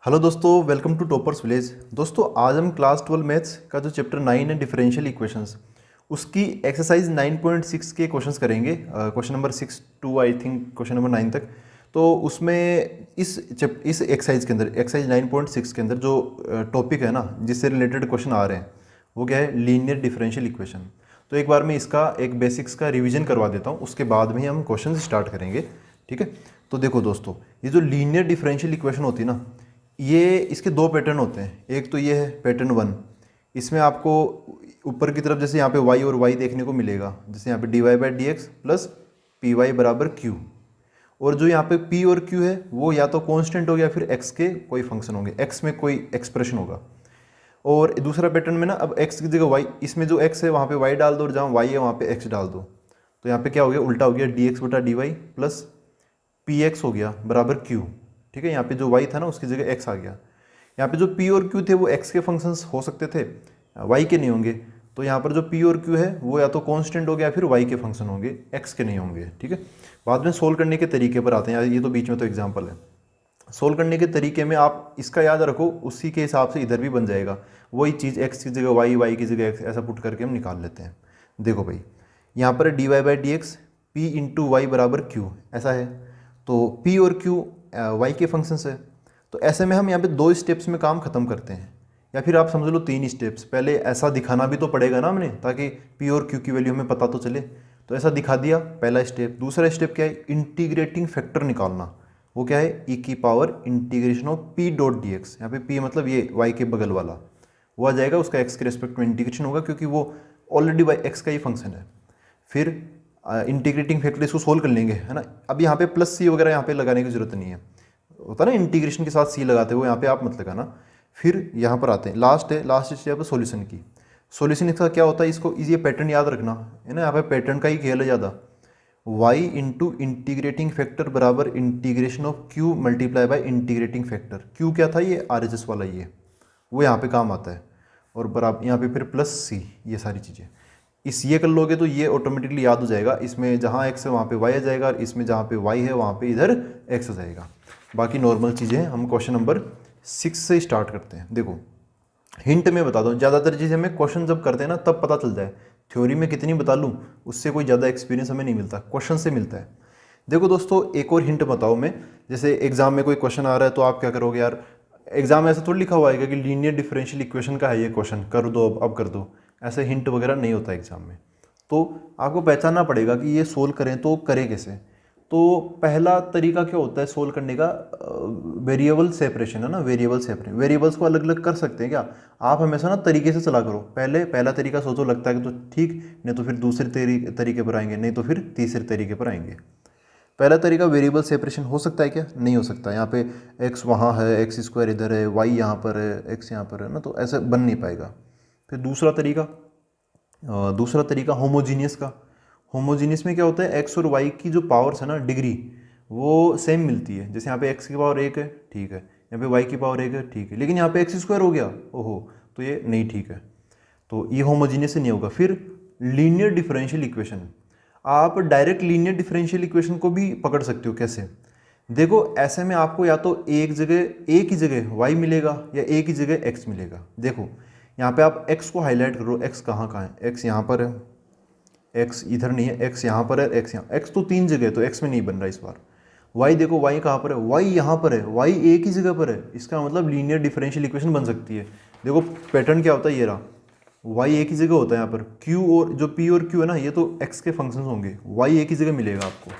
Hello दोस्तों, welcome to toppers village. दोस्तों आज हम क्लास 12 मैथ्स का जो चैप्टर 9 है डिफरेंशियल इक्वेशंस, उसकी एक्सरसाइज 9.6 के क्वेश्चंस करेंगे। Question number 6 to I think question number 9 तक। तो उसमें इस एक्सरसाइज के अंदर, एक्सरसाइज 9.6 के अंदर जो टॉपिक है ना, जिससे रिलेटेड क्वेश्चन आ रहे हैं, वो क्या है? Linear differential equation. तो एक बार मैं इसका एक बेसिक्स का रिवीजन करवा देता हूँ, उसके बाद में ही हम क्वेश्चन स्टार्ट करेंगे। ठीक है। तो देखो दोस्तों, ये जो लीनियर डिफरेंशियल इक्वेशन होती है ना, ये इसके दो पैटर्न होते हैं। एक तो ये है पैटर्न 1। इसमें आपको ऊपर की तरफ जैसे यहाँ पे y और y देखने को मिलेगा, जैसे यहाँ पे dy by d x plus p y बराबर q। और जो यहाँ पे p और q है वो या तो कांस्टेंट हो गया, फिर x के कोई फंक्शन होंगे, x में कोई एक्सप्रेशन होगा। और दूसरा पैटर्न में ना, अब x की जगह y, इसमें जो x है वहाँ पे y डाल दो, और जहाँ y है वहाँ पे x डाल दो। तो यहाँ पे क्या हो गया? उल्टा हो गया, dx बटा dy प्लस पी एक्स हो गया बराबर q। ठीक है। यहाँ पे जो y था ना, उसकी जगह x आ गया। यहाँ पे जो p और q थे वो x के फंक्शंस हो सकते थे, y के नहीं होंगे। तो यहाँ पर जो p और q है वो या तो कांस्टेंट हो गया, फिर y के फंक्शन होंगे, x के नहीं होंगे। ठीक है। बाद में सोल्व करने के तरीके पर आते हैं, ये तो बीच में तो एग्जाम्पल है। सोल्व करने के तरीके में आप इसका याद रखो, उसी के हिसाब से इधर भी बन जाएगा। वही चीज़ x की जगह y, y की जगह x, ऐसा पुट करके हम निकाल लेते हैं। देखो भाई, यहाँ पर dy by d x p into y बराबर q, ऐसा है। तो p और q y के फंक्शंस है। तो ऐसे में हम यहाँ पे 2 स्टेप्स में काम खत्म करते हैं, या फिर आप समझ लो 3 स्टेप्स। पहले ऐसा दिखाना भी तो पड़ेगा ना हमने, ताकि p और q की वैल्यू हमें पता तो चले। तो ऐसा दिखा दिया, पहला स्टेप। दूसरा स्टेप क्या है? इंटीग्रेटिंग फैक्टर निकालना। वो क्या है? e की power integration of p dot d x. यहाँ पे p मतलब ये y के बगल वाला, वो आ जाएगा, उसका x के रेस्पेक्ट में इंटीग्रेशन होगा, क्योंकि वो ऑलरेडी x का ही फंक्शन है। फिर इंटीग्रेटिंग फैक्टर इसको सोल्व कर लेंगे, है ना। अब यहाँ पे प्लस सी वगैरह यहाँ पे लगाने की जरूरत नहीं है, होता ना इंटीग्रेशन के साथ सी लगाते हो, यहाँ पे आप मत लगाना। फिर यहाँ पर आते हैं, लास्ट स्टेप है सॉल्यूशन की। सॉल्यूशन इसका क्या होता है? इसको ये पैटर्न याद रखना है ना, यहाँ पे पैटर्न का ही खेल है ज़्यादा। y इंटू इंटीग्रेटिंग फैक्टर बराबर integration of q multiply by integrating factor. q क्या था? ये RHS वाला, ये वो यहाँ पे काम आता है। और बराबर यहाँ पे फिर प्लस सी, ये सारी चीज़ें इस ये कर लोगे तो ये ऑटोमेटिकली याद हो जाएगा। इसमें जहाँ x है वहाँ पे y आ जाएगा, और इसमें जहाँ पे y है वहाँ पे इधर x आ जाएगा। बाकी नॉर्मल चीज़ें हैं। हम क्वेश्चन नंबर 6 से स्टार्ट करते हैं। देखो, हिंट में बता दूँ, ज़्यादातर चीज़ें हमें क्वेश्चन जब करते हैं ना तब पता चल जाए। थ्योरी में कितनी बता लूँ, उससे कोई ज़्यादा एक्सपीरियंस हमें नहीं मिलता, क्वेश्चन से मिलता है। देखो दोस्तों, एक और हिंट बताओ मैं। जैसे एग्जाम में कोई क्वेश्चन आ रहा है तो आप क्या करोगे यार? एग्जाम में ऐसा थोड़ी लिखा हुआ है कि लीनियर डिफरेंशियल इक्वेशन का है ये क्वेश्चन, कर दो अब कर दो। ऐसे हिंट वगैरह नहीं होता एग्जाम में। तो आपको पहचानना पड़ेगा कि ये सोल्व करें तो करें कैसे। तो पहला तरीका क्या होता है सोल्व करने का? वेरिएबल सेपरेशन, है ना। वेरिएबल सेपरेशन, वेरिएबल्स को अलग अलग कर सकते हैं क्या? आप हमेशा ना तरीके से चला करो। पहला तरीका सोचो, लगता है कि तो ठीक, नहीं तो फिर दूसरे तरीके पर आएंगे, नहीं तो फिर तीसरे तरीके पर आएंगे। पहला तरीका वेरिएबल सेपरेशन हो सकता है क्या? नहीं हो सकता। यहाँ पे x वहाँ है, एक्स स्क्वायर इधर है, y यहाँ पर है, x यहाँ पर है ना, तो ऐसे बन नहीं पाएगा। फिर दूसरा तरीका होमोजीनियस का। होमोजीनियस में क्या होता है? x और y की जो पावर्स है ना, डिग्री, वो सेम मिलती है। जैसे यहाँ पे x की पावर 1 है, ठीक है, यहाँ पे y की पावर 1 है, ठीक है, लेकिन यहाँ पे एक्स स्क्वायर हो गया, ओहो, तो ये नहीं ठीक है। तो ये होमोजीनियस से नहीं होगा। फिर लीनियर डिफरेंशियल इक्वेशन, आप डायरेक्ट लीनियर डिफरेंशियल इक्वेशन को भी पकड़ सकते हो। कैसे? देखो, ऐसे में आपको या तो एक ही जगह y मिलेगा, या एक ही जगह x मिलेगा। देखो यहाँ पे आप x को हाईलाइट करो, x कहाँ है? x यहाँ पर है, x इधर नहीं है, x यहाँ पर है, x यहाँ, x तो 3 जगह, तो x में नहीं बन रहा इस बार। y देखो, y कहाँ पर है? y यहाँ पर है, y एक ही जगह पर है। इसका मतलब लीनियर डिफरेंशियल इक्वेशन बन सकती है। देखो पैटर्न क्या होता है, ये रहा, y एक ही जगह होता है यहाँ पर। q और जो p और q है ना, ये तो x के फंक्शंस होंगे, y एक ही जगह मिलेगा आपको।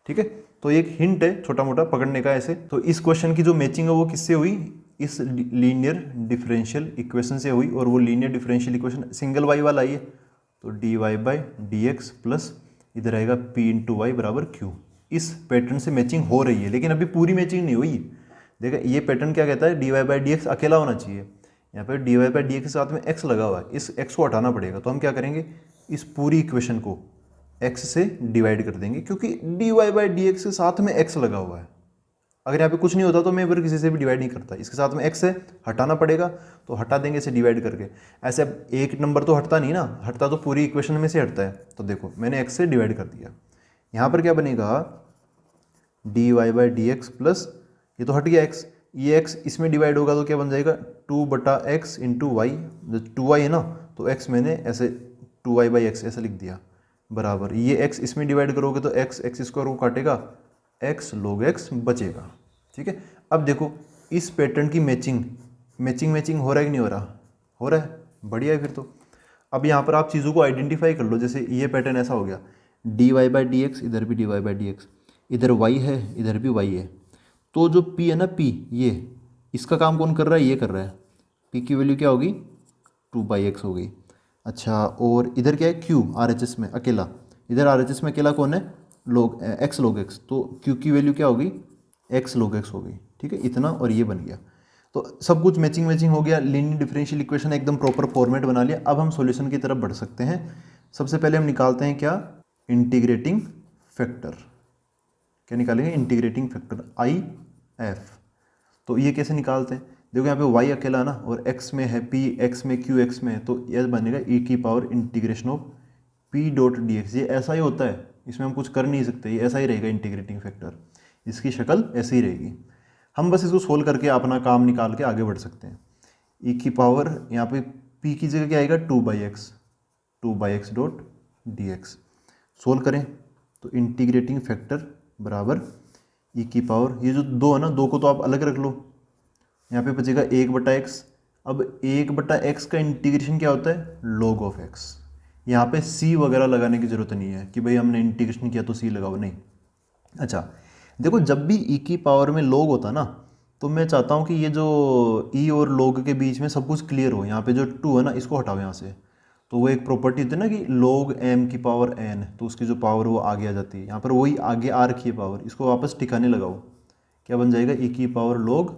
ठीक है। तो एक हिंट है छोटा मोटा पकड़ने का ऐसे। तो इस क्वेश्चन की जो मैचिंग है वो किससे हुई? इस लीनियर डिफरेंशियल इक्वेशन से हुई। और वो linear differential equation single y वाला आई है, तो d y by d x plus इधर आएगा p इंटू वाई बराबर q। इस पैटर्न से मैचिंग हो रही है, लेकिन अभी पूरी मैचिंग नहीं हुई। देखा, ये पैटर्न क्या कहता है? D y by d x अकेला होना चाहिए। यहाँ पर d y by d x के साथ में x लगा हुआ है, इस x को हटाना पड़ेगा। तो हम क्या करेंगे? इस पूरी इक्वेशन को x से डिवाइड कर देंगे, क्योंकि d y by d x के साथ में x लगा हुआ है। अगर यहाँ पे कुछ नहीं होता तो मैं फिर किसी से भी डिवाइड नहीं करता, इसके साथ में x है, हटाना पड़ेगा, तो हटा देंगे इसे डिवाइड करके। ऐसे अब एक नंबर तो हटता नहीं ना, हटता तो पूरी इक्वेशन में से हटता है। तो देखो मैंने x से डिवाइड कर दिया, यहाँ पर क्या बनेगा? D y by d x plus, ये तो हट गया x, ये x इसमें डिवाइड होगा तो क्या बन जाएगा 2/x इंटू वाई, जो 2y है ना तो x मैंने ऐसे 2y/x ऐसा लिख दिया बराबर, ये x इसमें डिवाइड करोगे तो x स्क्वायर को काटेगा, x log x बचेगा। ठीक है, अब देखो इस पैटर्न की मैचिंग हो रहा है कि नहीं हो रहा, हो रहा है, बढ़िया है फिर तो। अब यहाँ पर आप चीज़ों को आइडेंटिफाई कर लो, जैसे ये पैटर्न ऐसा हो गया dy/dx, इधर भी dy/dx, इधर y है इधर भी y है, तो जो p है ना p, ये इसका काम कौन कर रहा है, ये कर रहा है, p की वैल्यू क्या होगी 2/x हो गई। अच्छा, और इधर क्या है q RHS में अकेला, इधर RHS में अकेला कौन है x log x, तो q की वैल्यू क्या होगी x log x हो गई। ठीक है, इतना और ये बन गया, तो सब कुछ मैचिंग हो गया, लीनियर डिफरेंशियल इक्वेशन एकदम प्रॉपर फॉर्मेट बना लिया। अब हम सॉल्यूशन की तरफ बढ़ सकते हैं। सबसे पहले हम निकालते हैं क्या, इंटीग्रेटिंग फैक्टर। क्या निकालेंगे, इंटीग्रेटिंग फैक्टर IF। तो ये कैसे निकालते हैं, देखो यहाँ पे y अकेला ना और x में है p, x में q, x में है, तो यह बनेगा e⁻इंटीग्रेशन ऑफ p.dx। ये ऐसा ही होता है, इसमें हम कुछ कर नहीं सकते, ये ऐसा ही रहेगा इंटीग्रेटिंग फैक्टर, इसकी शक्ल ऐसी ही रहेगी। हम बस इसको सोल्व करके अपना काम निकाल के आगे बढ़ सकते हैं। e⁻, यहाँ पे p की जगह क्या आएगा 2/x डॉट dx। सोल्व करें तो इंटीग्रेटिंग फैक्टर बराबर e⁻, ये जो दो है ना, दो को तो आप अलग रख लो, यहाँ पे बचेगा 1/x। अब 1/x का इंटीग्रेशन क्या होता है, log ऑफ x। यहाँ पे c वगैरह लगाने की जरूरत नहीं है कि भाई हमने इंटीग्रेशन किया तो c लगाओ, नहीं। अच्छा देखो, जब भी e की पावर में log होता ना, तो मैं चाहता हूँ कि ये जो e और log के बीच में सब कुछ क्लियर हो। यहाँ पे जो 2 है ना, इसको हटाओ यहाँ से, तो वो एक प्रॉपर्टी होती है ना कि log m की पावर n, तो उसकी जो पावर वो आगे आ जाती है। यहाँ पर वही आगे आ रखी है पावर, इसको वापस ठिकाने लगाओ, क्या बन जाएगा e⁻ log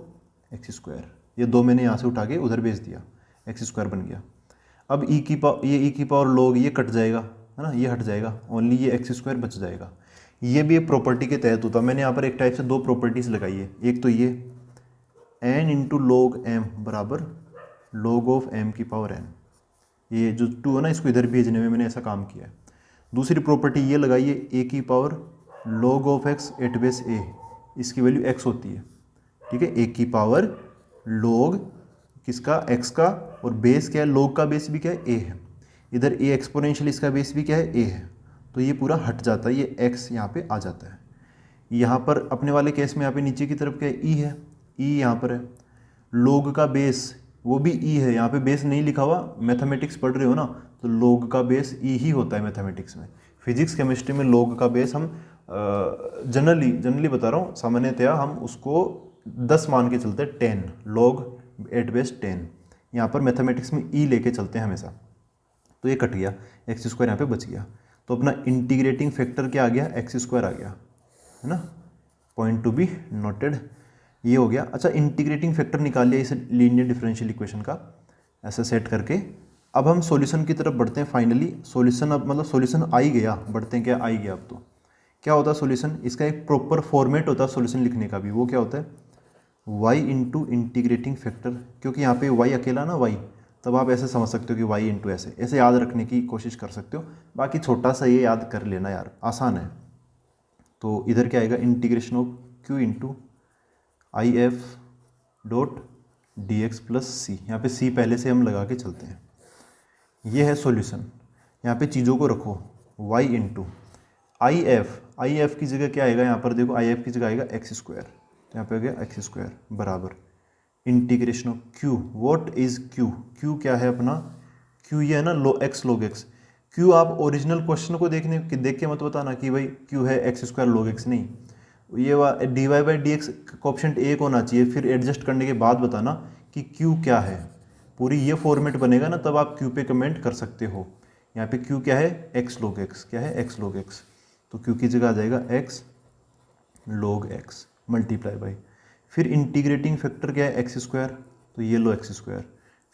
x²। ये दो मैंने यहाँ से उठा के उधर भेज दिया, x² बन गया। अब ये e⁻ log ये कट जाएगा, है ना, ये हट जाएगा, ओनली ये x² बच जाएगा। ये भी एक प्रॉपर्टी के तहत होता है। मैंने यहाँ पर एक टाइप से दो प्रॉपर्टीज लगाई है, एक तो ये n इंटू log m बराबर log ऑफ m की पावर n, ये जो 2 है ना, इसको इधर भेजने में मैंने ऐसा काम किया है। दूसरी प्रॉपर्टी ये लगाई है a की power log of x at base a, इसकी वैल्यू x होती है। ठीक है, a की पावर log किसका, x का, और बेस क्या है, log का बेस भी क्या है a है, इधर a एक्सपोनेंशियल, इसका बेस भी क्या है a है, तो ये पूरा हट जाता है, ये x यहाँ पे आ जाता है। यहाँ पर अपने वाले केस में यहाँ पे नीचे की तरफ क्या है, e है, e यहाँ पर है, log का बेस वो भी e है, यहाँ पे बेस नहीं लिखा हुआ, मैथमेटिक्स पढ़ रहे हो ना, तो log का बेस e ही होता है मैथमेटिक्स में। फिजिक्स केमिस्ट्री में log का बेस हम जनरली बता रहा हूँ, सामान्यतया हम उसको 10 मान के चलते हैं, 10 log एट बेस 10। यहाँ पर मैथमेटिक्स में e लेके चलते हैं हमेशा, तो ये कट गया, x² यहाँ पे बच गया, तो अपना इंटीग्रेटिंग फैक्टर क्या आ गया, x² आ गया, है ना, पॉइंट टू बी नोटेड, ये हो गया। अच्छा, इंटीग्रेटिंग फैक्टर निकाल लिया इस लीनियर डिफरेंशियल इक्वेशन का, ऐसे सेट करके अब हम सॉल्यूशन की तरफ बढ़ते हैं। फाइनली सॉल्यूशन, अब मतलब सॉल्यूशन आ ही गया, बढ़ते हैं, क्या आ ही गया। अब तो क्या होता है सॉल्यूशन, इसका एक प्रॉपर फॉर्मेट होता है सॉल्यूशन लिखने का भी, वो क्या होता है y इंटू इंटीग्रेटिंग फैक्टर, क्योंकि यहाँ पे y अकेला ना y, तब आप ऐसे समझ सकते हो कि y इंटू ऐसे याद रखने की कोशिश कर सकते हो। बाकी छोटा सा ये याद कर लेना यार, आसान है। तो इधर क्या आएगा, integration of q into IF dot dx plus c, यहाँ पे c पहले से हम लगा के चलते हैं। ये है सॉल्यूशन, यहाँ पे चीज़ों को रखो, y इंटू IF की जगह क्या आएगा, यहाँ पर देखो IF की जगह आएगा x², यहाँ पे हो गया x² बराबर integration of q। What is q, q क्या है अपना, q ये है ना x log x। q आप ओरिजिनल क्वेश्चन को देख के मत बताना कि भाई q है x² log x, नहीं, ये dy/dx कोएफिशिएंट 1 होना चाहिए, फिर एडजस्ट करने के बाद बताना कि q क्या है। पूरी ये फॉर्मेट बनेगा ना, तब आप q पे कमेंट कर सकते हो। यहाँ पे q क्या है, x log x, क्या है x log x, तो q की जगह आ जाएगा x log x multiply by, फिर इंटीग्रेटिंग फैक्टर क्या है x², तो ये लो x²,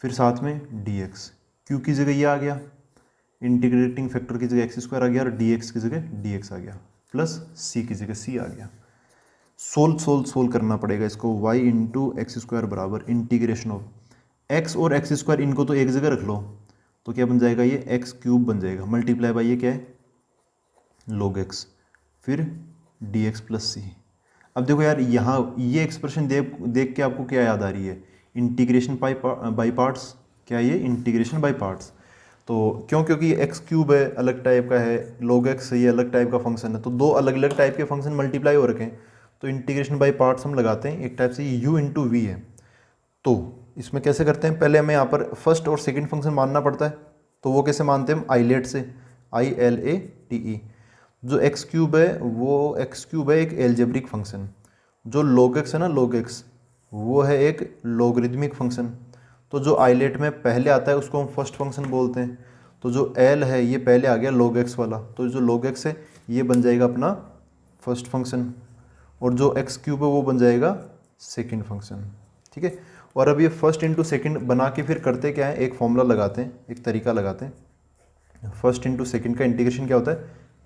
फिर साथ में dx, q की जगह ये आ गया, इंटीग्रेटिंग फैक्टर की जगह x² आ गया, और dx की जगह dx आ गया, प्लस c की जगह c आ गया। सोल्व करना पड़ेगा इसको, y इंटू x² बराबर इंटीग्रेशन ऑफ x और x², इनको तो एक जगह रख लो, तो क्या बन जाएगा, ये x³ बन जाएगा, मल्टीप्लाई बाई ये क्या है log x, फिर dx प्लस c। अब देखो यार, यहाँ ये एक्सप्रेशन देख देख के आपको क्या याद आ रही है, इंटीग्रेशन बाई पार्ट्स। क्या ये इंटीग्रेशन बाई पार्ट्स? तो क्यों? क्योंकि एक्स क्यूब है, अलग टाइप का है, log x ये अलग टाइप का फंक्शन है, तो दो अलग अलग टाइप के फंक्शन मल्टीप्लाई हो रखे हैं, तो इंटीग्रेशन बाई पार्ट्स हम लगाते हैं। एक टाइप से u इंटू वी है। तो इसमें कैसे करते हैं, पहले हमें यहाँ पर फर्स्ट और सेकंड फंक्शन मानना पड़ता है। तो वो कैसे मानते हैं हम? आईलेट से, ILATE। जो एक्स क्यूब है वो एक्स क्यूब है एक एल्जेब्रिक फंक्शन। जो log x है ना, log x वो है एक लोगरिथमिक फंक्शन। तो जो आइलेट में पहले आता है उसको हम फर्स्ट फंक्शन बोलते हैं। तो जो एल है ये पहले आ गया log x वाला, तो जो log x है ये बन जाएगा अपना फर्स्ट फंक्शन, और जो एक्स क्यूब है वो बन जाएगा सेकंड फंक्शन। ठीक है। और अब ये फर्स्ट इंटू सेकंड बना के फिर करते क्या है, एक फॉर्मूला लगाते हैं, एक तरीका लगाते हैं। फर्स्ट इंटू सेकंड का इंटीग्रेशन क्या होता है,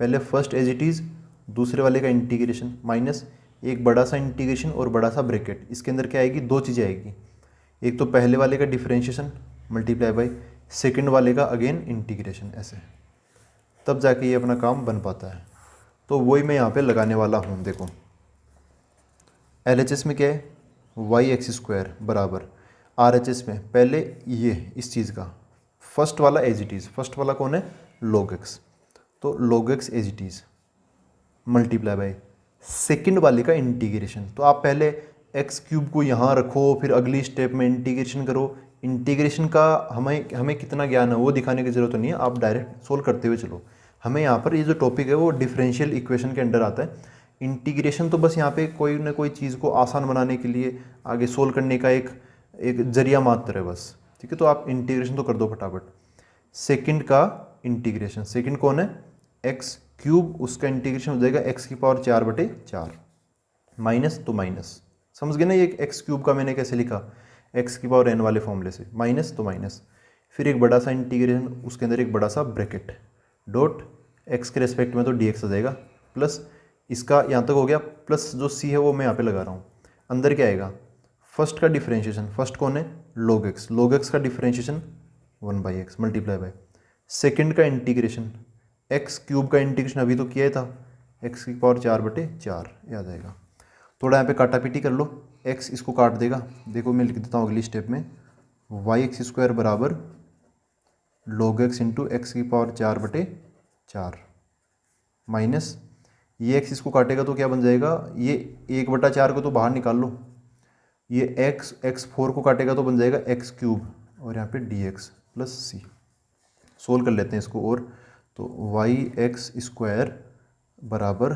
पहले फर्स्ट एज इट इज़, दूसरे वाले का इंटीग्रेशन माइनस एक बड़ा सा इंटीग्रेशन और बड़ा सा ब्रैकेट। इसके अंदर क्या आएगी, दो चीज़ें आएगी, एक तो पहले वाले का डिफरेंशिएशन मल्टीप्लाई बाई सेकंड वाले का अगेन इंटीग्रेशन, ऐसे तब जाके ये अपना काम बन पाता है। तो वही मैं यहाँ पे लगाने वाला हूँ। देखो LHS में क्या है, y² बराबर RHS में पहले ये इस चीज़ का फर्स्ट वाला एज इट इज़, फर्स्ट वाला कौन है, log x, तो log x as it is multiply by second वाले का इंटीग्रेशन। तो आप पहले एक्स क्यूब को यहाँ रखो, फिर अगली स्टेप में इंटीग्रेशन करो। इंटीग्रेशन का हमें कितना ज्ञान है वो दिखाने की ज़रूरत नहीं है, आप डायरेक्ट सोल्व करते हुए चलो। हमें यहाँ पर ये जो टॉपिक है वो डिफरेंशियल इक्वेशन के अंडर आता है। इंटीग्रेशन तो बस यहाँ पे कोई ना कोई चीज़ को आसान बनाने के लिए, आगे सोल्व करने का एक जरिया मात्र है बस। ठीक है, तो आप इंटीग्रेशन तो कर दो फटाफट। सेकंड का इंटीग्रेशन, सेकंड कौन है, एक्स क्यूब, उसका इंटीग्रेशन हो जाएगा x⁴/4 माइनस, तो माइनस, समझ गए ना ये एक्स क्यूब का मैंने कैसे लिखा, x⁴n वाले फॉर्मूले से, माइनस तो माइनस, फिर एक बड़ा सा इंटीग्रेशन, उसके अंदर एक बड़ा सा ब्रैकेट, डॉट x के रेस्पेक्ट में तो dx आ जाएगा, प्लस इसका यहाँ तक हो गया, प्लस जो c है वो मैं यहाँ पे लगा रहा हूँ। अंदर क्या आएगा, फर्स्ट का डिफरेंशिएशन, फर्स्ट कौन है, log x का differentiation 1/x multiply by second का इंटीग्रेशन, एक्स क्यूब का इंटीग्रेशन अभी तो किया ही था, x⁴/4 ये आ जाएगा। थोड़ा यहाँ पे काटा पीटी कर लो, x इसको काट देगा। देखो मैं लिख देता हूँ अगली स्टेप में, y² बराबर log x into x⁴/4 minus ये x इसको काटेगा तो क्या बन जाएगा, ये 1/4 को तो बाहर निकाल लो, ये x4 को काटेगा तो बन जाएगा x³ और यहाँ पे dx प्लस c। सोल्व कर लेते हैं इसको, और तो y² बराबर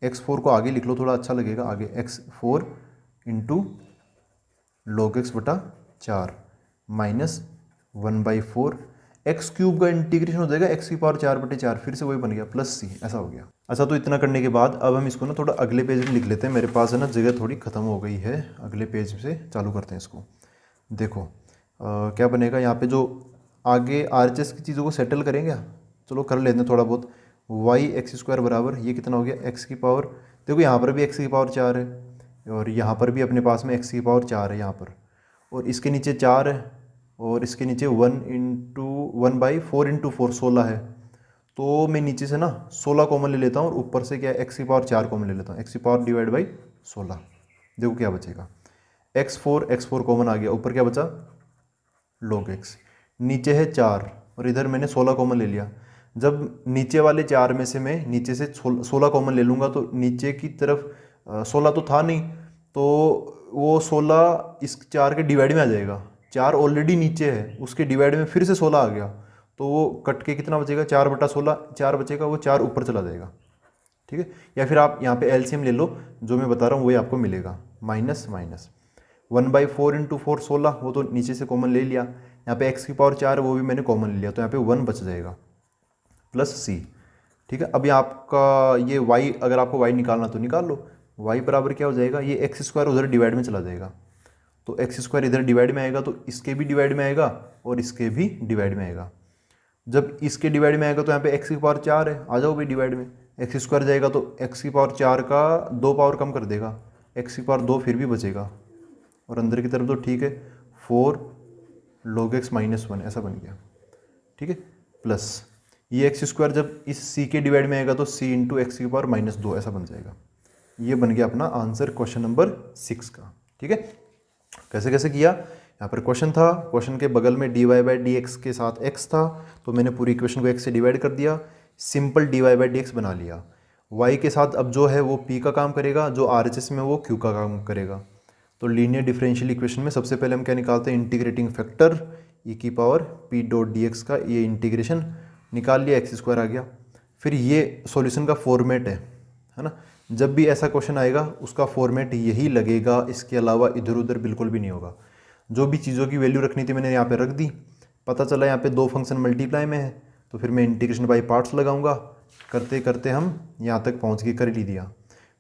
x4 को आगे लिख लो, थोड़ा अच्छा लगेगा आगे, x4 into log x/4 minus 1/4 x³ का इंटीग्रेशन हो जाएगा x⁴/4, फिर से वही बन गया प्लस c, ऐसा हो गया। अच्छा, तो इतना करने के बाद अब हम इसको ना थोड़ा अगले पेज में लिख लेते हैं। मेरे पास है ना जगह थोड़ी ख़त्म हो गई है, अगले पेज से चालू करते हैं इसको। देखो क्या बनेगा यहाँ पे, जो आगे RHS की चीज़ों को सेटल करेंगे, चलो कर लेते हैं थोड़ा बहुत। y² बराबर ये कितना हो गया, x⁴, देखो यहाँ पर भी x⁴ है और यहाँ पर भी अपने पास में x⁴ है यहाँ पर, और इसके नीचे 4 है और इसके नीचे 1/4 × 16 है। तो मैं नीचे से ना 16 कॉमन ले लेता हूँ और ऊपर से क्या x⁴ कॉमन ले लेता हूँ, x⁴/16। देखो क्या बचेगा, x4 कॉमन आ गया, ऊपर क्या बचा log x, नीचे है 4 और इधर मैंने 16 कॉमन ले लिया। जब नीचे वाले 4 में से मैं नीचे से 16 कॉमन ले लूँगा तो नीचे की तरफ 16 तो था नहीं, तो वो 16 इस 4 के डिवाइड में आ जाएगा। 4 ऑलरेडी नीचे है, उसके डिवाइड में फिर से 16 आ गया, तो वो कट के कितना बचेगा, 4/16, 4 बचेगा, वो 4 ऊपर चला जाएगा। ठीक है, या फिर आप यहाँ पे एलसीएम ले लो, जो मैं बता रहा हूँ वही आपको मिलेगा, माइनस 1/4 × 4 16, वो तो नीचे से कॉमन ले लिया। यहाँ पे x⁴ वो भी मैंने कॉमन ले लिया, तो यहाँ पे 1 बच जाएगा प्लस c। ठीक है, अभी आपका ये y, अगर आपको y निकालना तो निकाल लो, y बराबर क्या हो जाएगा, ये x² उधर डिवाइड में चला जाएगा, तो x² इधर डिवाइड में आएगा तो इसके भी डिवाइड में आएगा और इसके भी डिवाइड में आएगा। जब इसके डिवाइड में आएगा तो यहाँ पे x⁴ है, आ जाओ भाई डिवाइड में, x² जाएगा तो x⁴ का 2 पावर कम कर देगा, x⁴ फिर भी बचेगा, और अंदर की तरफ तो ठीक है 4 log x - 1 ऐसा बन गया। ठीक है, प्लस ये x² जब इस c के डिवाइड में आएगा तो c × x⁴ - 2 ऐसा बन जाएगा। ये बन गया अपना आंसर क्वेश्चन नंबर 6 का। ठीक है, कैसे कैसे किया, यहाँ पर क्वेश्चन था, क्वेश्चन के बगल में dy बाई डी एक्स के साथ x था, तो मैंने पूरी इक्वेशन को x से डिवाइड कर दिया, simple dy by d x बना लिया। y के साथ अब जो है वो p का काम करेगा, जो RHS में वो q का काम करेगा। तो लीनियर डिफरेंशियल इक्वेशन में सबसे पहले हम क्या निकालते हैं, इंटीग्रेटिंग फैक्टर e की power p dot d x का ये इंटीग्रेशन निकाल लिया, एक्स स्क्वायर आ गया। फिर ये सॉल्यूशन का फॉर्मेट है ना, जब भी ऐसा क्वेश्चन आएगा उसका फॉर्मेट यही लगेगा, इसके अलावा इधर उधर बिल्कुल भी नहीं होगा। जो भी चीज़ों की वैल्यू रखनी थी मैंने यहाँ पे रख दी, पता चला यहाँ पे दो फंक्शन मल्टीप्लाई में है, तो फिर मैं इंटीग्रेशन बाई पार्ट्स लगाऊंगा, करते करते हम यहाँ तक पहुँच के कर ही दिया।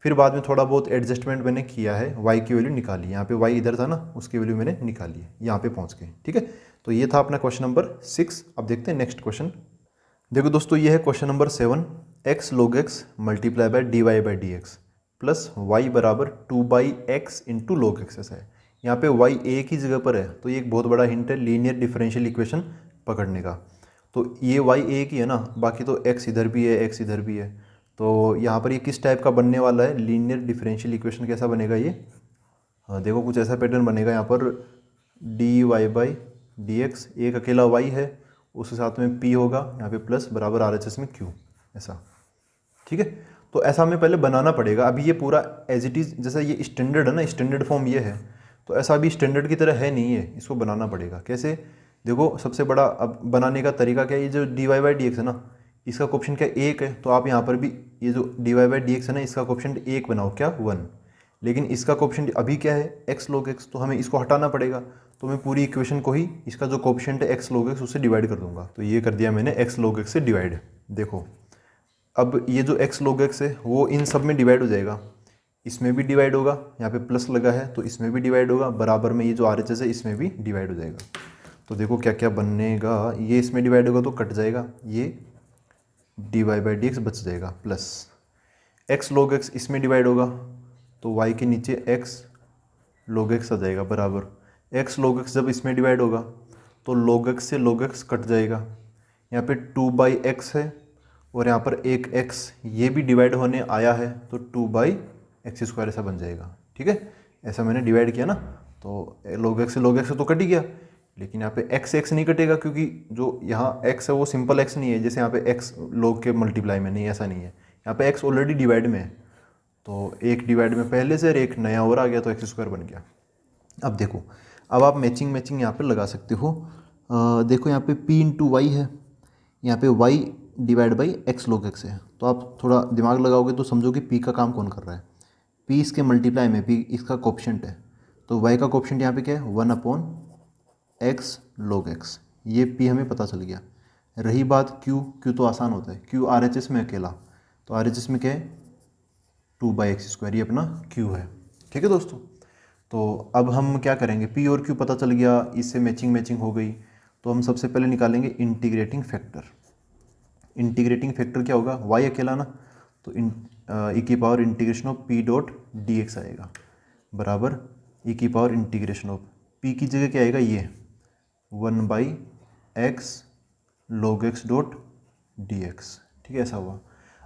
फिर बाद में थोड़ा बहुत एडजस्टमेंट मैंने किया है, y की वैल्यू निकाली, यहाँ पे y इधर था ना, उसकी वैल्यू मैंने निकाली है, यहाँ पे पहुँच गए। ठीक है, तो ये था अपना क्वेश्चन नंबर 6। अब देखते हैं नेक्स्ट क्वेश्चन। देखो दोस्तों, ये है question number 7, x log x multiply by d y by d x plus y बराबर 2 by x into log x ऐसा है। यहाँ पे y एक ही जगह पर है, तो ये एक बहुत बड़ा हिंट है लीनियर डिफरेंशियल इक्वेशन पकड़ने का। तो ये y एक ही है ना, बाकी तो x इधर भी है, x इधर भी है, तो यहाँ पर ये किस टाइप का बनने वाला है, लीनियर डिफरेंशियल इक्वेशन कैसा बनेगा ये, हाँ देखो कुछ ऐसा पैटर्न बनेगा। यहाँ पर d y by d x, एक अकेला y है, उसके साथ में p होगा, यहाँ पे प्लस बराबर RHS में q ऐसा। ठीक है, तो ऐसा हमें पहले बनाना पड़ेगा। अभी ये पूरा एज इट इज़, जैसा ये स्टैंडर्ड है ना, स्टैंडर्ड फॉर्म ये है, तो ऐसा अभी स्टैंडर्ड की तरह है नहीं है, इसको बनाना पड़ेगा। कैसे, देखो सबसे बड़ा अब बनाने का तरीका क्या है, ये जो d y by d x है ना, इसका कोएफिशिएंट क्या एक है, तो आप यहाँ पर भी ये जो d y by d x है ना, इसका कोएफिशिएंट एक बनाओ, क्या 1। लेकिन इसका कोएफिशिएंट अभी क्या है, एक्स log x, तो हमें इसको हटाना पड़ेगा, तो मैं पूरी इक्वेशन को ही इसका जो कोएफिशिएंट है एक्स log x उससे डिवाइड कर दूंगा। तो ये कर दिया मैंने एक्स log x से डिवाइड। देखो अब ये जो एक्स log x है वो इन सब में डिवाइड हो जाएगा, इसमें भी डिवाइड होगा, यहाँ पे प्लस लगा है तो इसमें भी डिवाइड होगा, बराबर में ये जो RHS है इसमें भी डिवाइड हो जाएगा। तो देखो क्या क्या बनेगा, ये इसमें डिवाइड होगा तो कट जाएगा, ये d y by d x बच जाएगा, प्लस एक्स log x इसमें डिवाइड होगा तो y के नीचे x log x आ जाएगा, बराबर x log x जब इसमें डिवाइड होगा तो log x से log x कट जाएगा, यहाँ पे 2 बाई एक्स है और यहाँ पर एक x ये भी डिवाइड होने आया है, तो 2 बाई एक्स स्क्वायर ऐसा बन जाएगा। ठीक है, ऐसा मैंने डिवाइड किया ना, तो log x से तो कट ही गया, लेकिन यहाँ पे x नहीं कटेगा, क्योंकि जो यहाँ x है वो सिंपल x नहीं है, जैसे यहाँ पे x log के मल्टीप्लाई में नहीं, ऐसा नहीं है, यहाँ पे x ऑलरेडी डिवाइड में है, तो एक डिवाइड में पहले से और एक नया और आ गया, तो एक्स स्क्वायर बन गया। अब देखो, अब आप मैचिंग यहाँ पे लगा सकते हो। देखो यहाँ पे p इंटू वाई है, यहाँ पे y divide by x log x है, तो आप थोड़ा दिमाग लगाओगे तो समझो कि p का काम कौन कर रहा है, p इसके मल्टीप्लाई में, p इसका कोएफिशिएंट है, तो y का कोएफिशिएंट यहाँ पे क्या है 1 अपॉन एक्स log x, ये p हमें पता चल गया। रही बात q तो आसान होता है, q RHS में अकेला, तो RHS में क्या है 2 बाई एक्स स्क्वायर, ये अपना q है। ठीक है दोस्तों, तो अब हम क्या करेंगे, p और q पता चल गया, इससे मैचिंग हो गई, तो हम सबसे पहले निकालेंगे इंटीग्रेटिंग फैक्टर। इंटीग्रेटिंग फैक्टर क्या होगा, y अकेला ना, तो ई की power integration of p dot d x आएगा, बराबर ई की पावर इंटीग्रेशन ऑफ p की जगह क्या आएगा, ये 1 by x log x dot d x. ठीक है, ऐसा हुआ।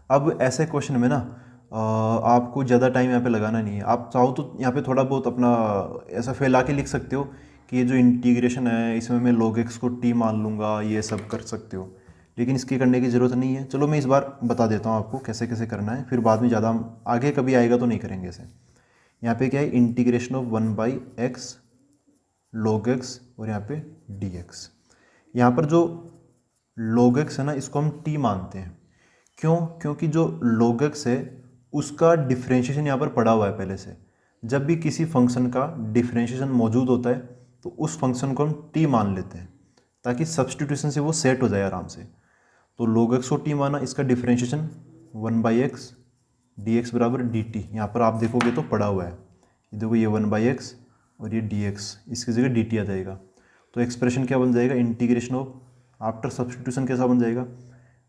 अब ऐसे क्वेश्चन में ना आपको ज़्यादा टाइम यहाँ पे लगाना नहीं है, आप चाहो तो यहाँ पे थोड़ा बहुत अपना ऐसा फैला के लिख सकते हो कि ये जो इंटीग्रेशन है इसमें मैं log x को t मान लूँगा, ये सब कर सकते हो, लेकिन इसके करने की ज़रूरत नहीं है। चलो मैं इस बार बता देता हूँ आपको कैसे कैसे करना है, फिर बाद में ज़्यादा हम आगे कभी आएगा तो नहीं करेंगे ऐसे। यहाँ पे क्या है, integration of 1 by x log x और यहाँ पे dx। यहाँ पर जो log x है ना, इसको हम t मानते हैं, क्यों, क्योंकि जो log x है उसका डिफ्रेंशिएशन यहाँ पर पड़ा हुआ है पहले से। जब भी किसी फंक्शन का डिफ्रेंशिएशन मौजूद होता है तो उस फंक्शन को हम t मान लेते हैं, ताकि सब्सटीट्यूशन से वो सेट हो जाए आराम से। तो log x को t माना, इसका differentiation 1 by x D x बराबर डी टी, यहाँ पर आप देखोगे तो पड़ा हुआ है, ये देखो ये 1 बाई एक्स और ये डी एक्स, इसकी जगह डी टी आ जाएगा, तो एक्सप्रेशन क्या बन जाएगा, इंटीग्रेशन ऑफ आफ्टर सब्सटीट्यूशन कैसा बन जाएगा,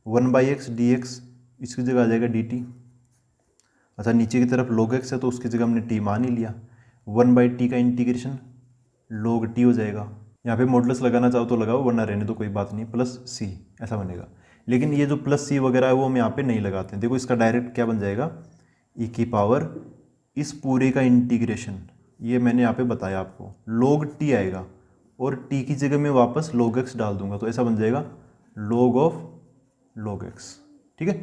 1 बाई एक्स डी एक्स, इसकी जगह आ जाएगा डी टी। अच्छा, नीचे की तरफ log x है तो उसकी जगह हमने t मान ही लिया, 1 बाई टी का इंटीग्रेशन log t हो जाएगा। यहाँ पे मॉडुलस लगाना चाहो तो लगाओ, वरना रहने तो कोई बात नहीं, प्लस c ऐसा बनेगा। लेकिन ये जो प्लस c वगैरह है वो हम यहाँ पे नहीं लगाते हैं। देखो इसका डायरेक्ट क्या बन जाएगा, ई की पावर इस पूरे का इंटीग्रेशन, ये मैंने यहाँ पे बताया आपको, log t आएगा और t की जगह मैं वापस log x डाल दूंगा, तो ऐसा बन जाएगा log ऑफ log x। ठीक है,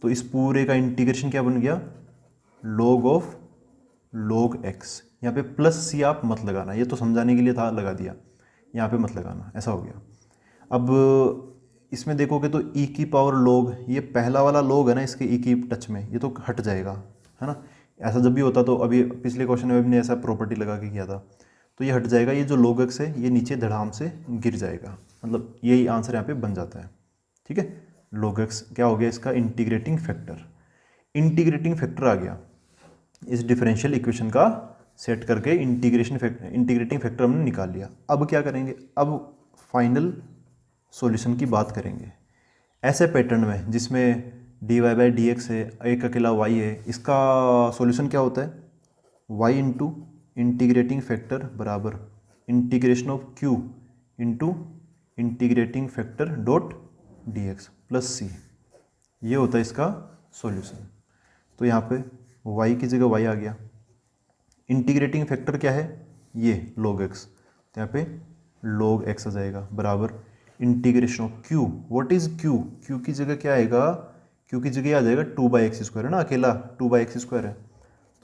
तो इस पूरे का इंटीग्रेशन क्या बन गया, log ऑफ log x। यहाँ पे प्लस सी आप मत लगाना, ये तो समझाने के लिए था, लगा दिया, यहाँ पे मत लगाना, ऐसा हो गया। अब इसमें देखोगे तो e की पावर log, ये पहला वाला log है ना इसके e की टच में, ये तो हट जाएगा, है ना। ऐसा जब भी होता तो अभी पिछले क्वेश्चन में हमने ऐसा प्रॉपर्टी लगा के किया था, तो ये हट जाएगा, ये जो log x है ये नीचे धड़ाम से गिर जाएगा, मतलब यही आंसर यहाँ पे बन जाता है। ठीक है, log x क्या हो गया इसका इंटीग्रेटिंग फैक्टर। इंटीग्रेटिंग फैक्टर आ गया, इस डिफरेंशियल इक्वेशन का सेट करके इंटीग्रेटिंग फैक्टर हमने निकाल लिया। अब क्या करेंगे, अब फाइनल सॉल्यूशन की बात करेंगे। ऐसे पैटर्न में जिसमें dy बाई डी एक्स है, एक अकेला y है, इसका सॉल्यूशन क्या होता है, y इंटू इंटीग्रेटिंग फैक्टर बराबर integration of q into integrating factor dot d x plus c, ये होता है इसका सॉल्यूशन। तो यहाँ पे y की जगह y आ गया, इंटीग्रेटिंग फैक्टर क्या है, ये log x, तो यहाँ पे log x आ जाएगा बराबर integration of q, what is q, q की जगह क्या आएगा, q की जगह आ जाएगा 2/x², है ना, अकेला 2/x² है,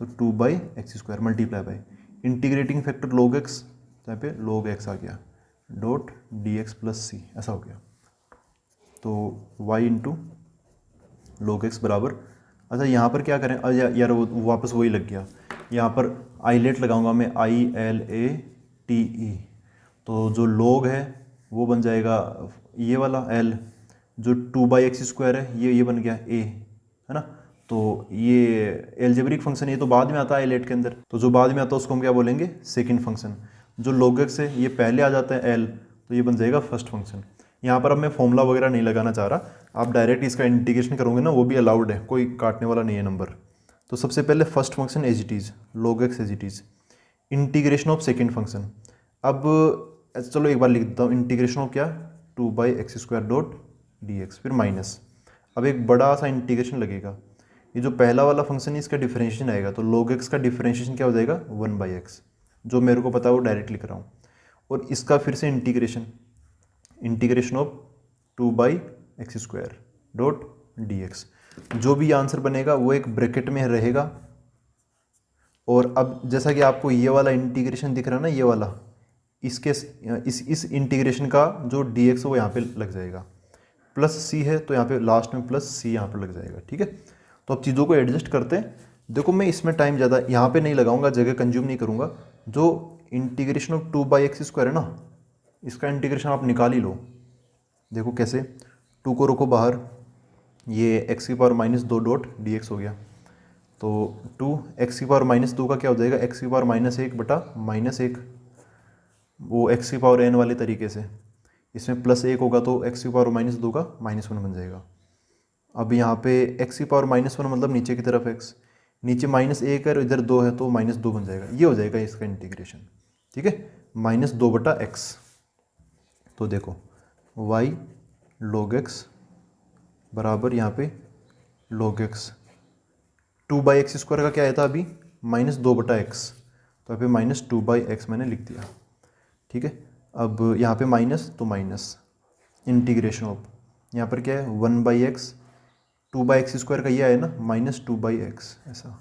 तो 2/x² multiply by integrating factor log x, तो यहाँ पे log x आ गया डॉट डी एक्स प्लस सी, ऐसा हो गया। तो y इंटू log x बराबर, अच्छा यहाँ पर क्या करें, यार वो वापस वही लग गया, यहाँ पर आईलेट लगाऊंगा मैं, ILATE, तो जो log है वो बन जाएगा ये वाला L, जो 2/x² है ये बन गया A, है ना। तो ये एल्जेब्रिक फंक्शन, ये तो बाद में आता है आईलेट के अंदर, तो जो बाद में आता है उसको हम क्या बोलेंगे, सेकंड फंक्शन। जो log x है ये पहले आ जाता है L, तो ये बन जाएगा फर्स्ट फंक्शन। यहाँ पर अब मैं फॉर्मूला वगैरह नहीं लगाना चाह रहा, आप डायरेक्ट इसका इंटीग्रेशन करोगे ना, वो भी अलाउड है, कोई काटने वाला नहीं है नंबर। तो सबसे पहले first function as it is, log x as it is, integration of second function. अब चलो एक बार लिख देता हूँ, इंटीग्रेशन ऑफ क्या, 2/x² डॉट डी एक्स, फिर माइनस, अब एक बड़ा सा इंटीग्रेशन लगेगा, ये जो पहला वाला फंक्शन है इसका डिफरेंशिएशन आएगा, तो log x का डिफरेंशिएशन क्या हो जाएगा, 1/x, जो मेरे को पता है वो डायरेक्ट लिख रहा हूँ, और इसका फिर से integration of 2/x² dot d x, जो भी आंसर बनेगा वो एक ब्रैकेट में रहेगा। और अब जैसा कि आपको ये वाला इंटीग्रेशन दिख रहा है ना, ये वाला, इसके इस इंटीग्रेशन का जो डी एक्स वो यहाँ पे लग जाएगा, प्लस सी है तो यहाँ पे लास्ट में प्लस सी यहाँ पर लग जाएगा। ठीक है, तो अब चीज़ों को एडजस्ट करते हैं। देखो मैं इसमें टाइम ज़्यादा यहाँ पे नहीं लगाऊंगा, जगह कंज्यूम नहीं करूँगा। जो इंटीग्रेशन ऑफ 2/x² है ना, इसका इंटीग्रेशन आप निकाल ही लो। देखो कैसे, 2 को रखो बाहर, ये x⁻−2 डॉट डी एक्स हो गया, तो 2x⁻−2 का क्या हो जाएगा, x⁻−1 बटा -1, वो x⁻n वाले तरीके से, इसमें +1 होगा तो x⁻−2 का -1 बन जाएगा। अब यहाँ पे x⁻−1 मतलब नीचे की तरफ x, नीचे -1 है और इधर 2 है तो -2 बन जाएगा, ये हो जाएगा इसका इंटीग्रेशन। ठीक है, -2 बटा x, तो देखो y log x बराबर यहाँ पे log x, 2/x² का क्या आया था अभी, -2 बटा x, तो यहाँ पे -2/x मैंने लिख दिया। ठीक है, अब यहाँ पे माइनस तो माइनस, इंटीग्रेशन ऑफ यहाँ पर क्या है 1/x, 2/x² का ये आया ना, -2/x, ऐसा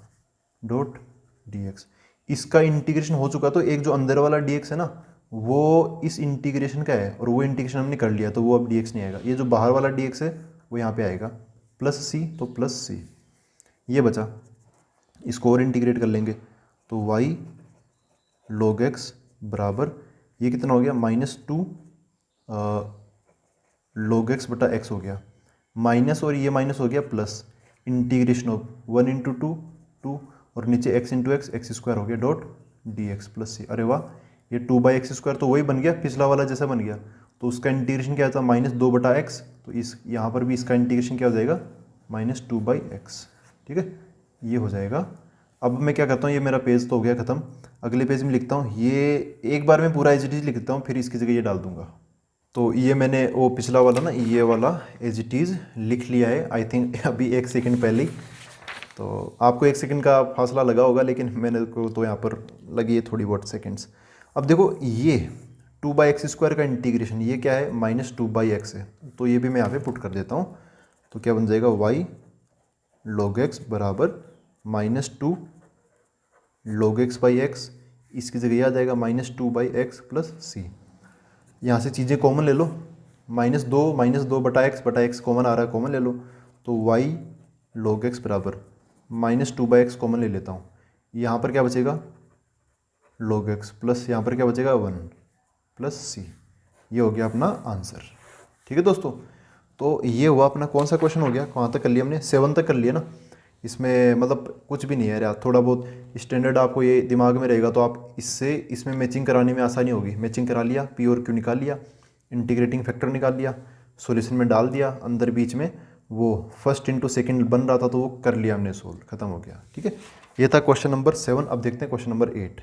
डॉट डी एक्स। इसका इंटीग्रेशन हो चुका, तो एक जो अंदर वाला डी एक्स है ना, वो इस इंटीग्रेशन का है और वो इंटीग्रेशन हमने कर लिया, तो वो अब डी एक्स नहीं आएगा। ये जो बाहर वाला डी एक्स है वो यहाँ पे आएगा, प्लस सी, तो प्लस सी ये बचा, इसको और इंटीग्रेट कर लेंगे, तो y log x बराबर ये कितना हो गया, -2 log x बटा x हो गया, माइनस और ये माइनस हो गया प्लस, इंटीग्रेशन ऑफ 1 × 2 2 और नीचे x × x² हो गया डॉट डी एक्स प्लस सी। अरे वाह, ये 2/x² तो वही बन गया, पिछला वाला जैसा बन गया। तो उसका इंटीग्रेशन क्या था, -2 बटा x, तो इस यहाँ पर भी इसका इंटीग्रेशन क्या हो जाएगा, -2/x। ठीक है, ये हो जाएगा। अब मैं क्या करता हूँ, ये मेरा पेज तो हो गया ख़त्म, अगले पेज में लिखता हूँ, ये एक बार में पूरा एज इट इज़ लिखता हूँ, फिर इसकी जगह ये डाल दूंगा। तो ये मैंने वो पिछला वाला ना, ये वाला एज इट इज़ लिख लिया है, आई थिंक अभी 1 सेकंड पहले ही। तो आपको 1 सेकंड का फासला लगा होगा, लेकिन मैंने को तो यहाँ पर लगी है थोड़ी बहुत सेकंड्स। अब देखो ये 2/x² का इंटीग्रेशन, ये क्या है, -2/x है, तो ये भी मैं यहाँ पे पुट कर देता हूँ। तो क्या बन जाएगा, y log x बराबर -2 log x/x, इसकी जगह यह आ जाएगा -2/x प्लस c। यहाँ से चीज़ें कॉमन ले लो, -2 कॉमन आ रहा है, कॉमन ले लो। तो y log x बराबर -2/x कॉमन ले लेता हूँ, यहाँ पर क्या बचेगा log x प्लस यहाँ पर क्या बचेगा 1 प्लस c। ये हो गया अपना आंसर। ठीक है दोस्तों, तो ये हुआ अपना कौन सा क्वेश्चन हो गया, कहाँ तक कर लिया हमने, 7 तक कर लिया ना। इसमें मतलब कुछ भी नहीं है यार, थोड़ा बहुत स्टैंडर्ड आपको ये दिमाग में रहेगा तो आप इससे इसमें मैचिंग कराने में आसानी होगी। मैचिंग करा लिया, पी और क्यू निकाल लिया, इंटीग्रेटिंग फैक्टर निकाल लिया, सॉल्यूशन में डाल दिया, अंदर बीच में वो फर्स्ट इंटू सेकेंड बन रहा था तो वो कर लिया हमने सोल्व, खत्म हो गया। ठीक है, ये था क्वेश्चन नंबर 7। अब देखते हैं क्वेश्चन नंबर 8।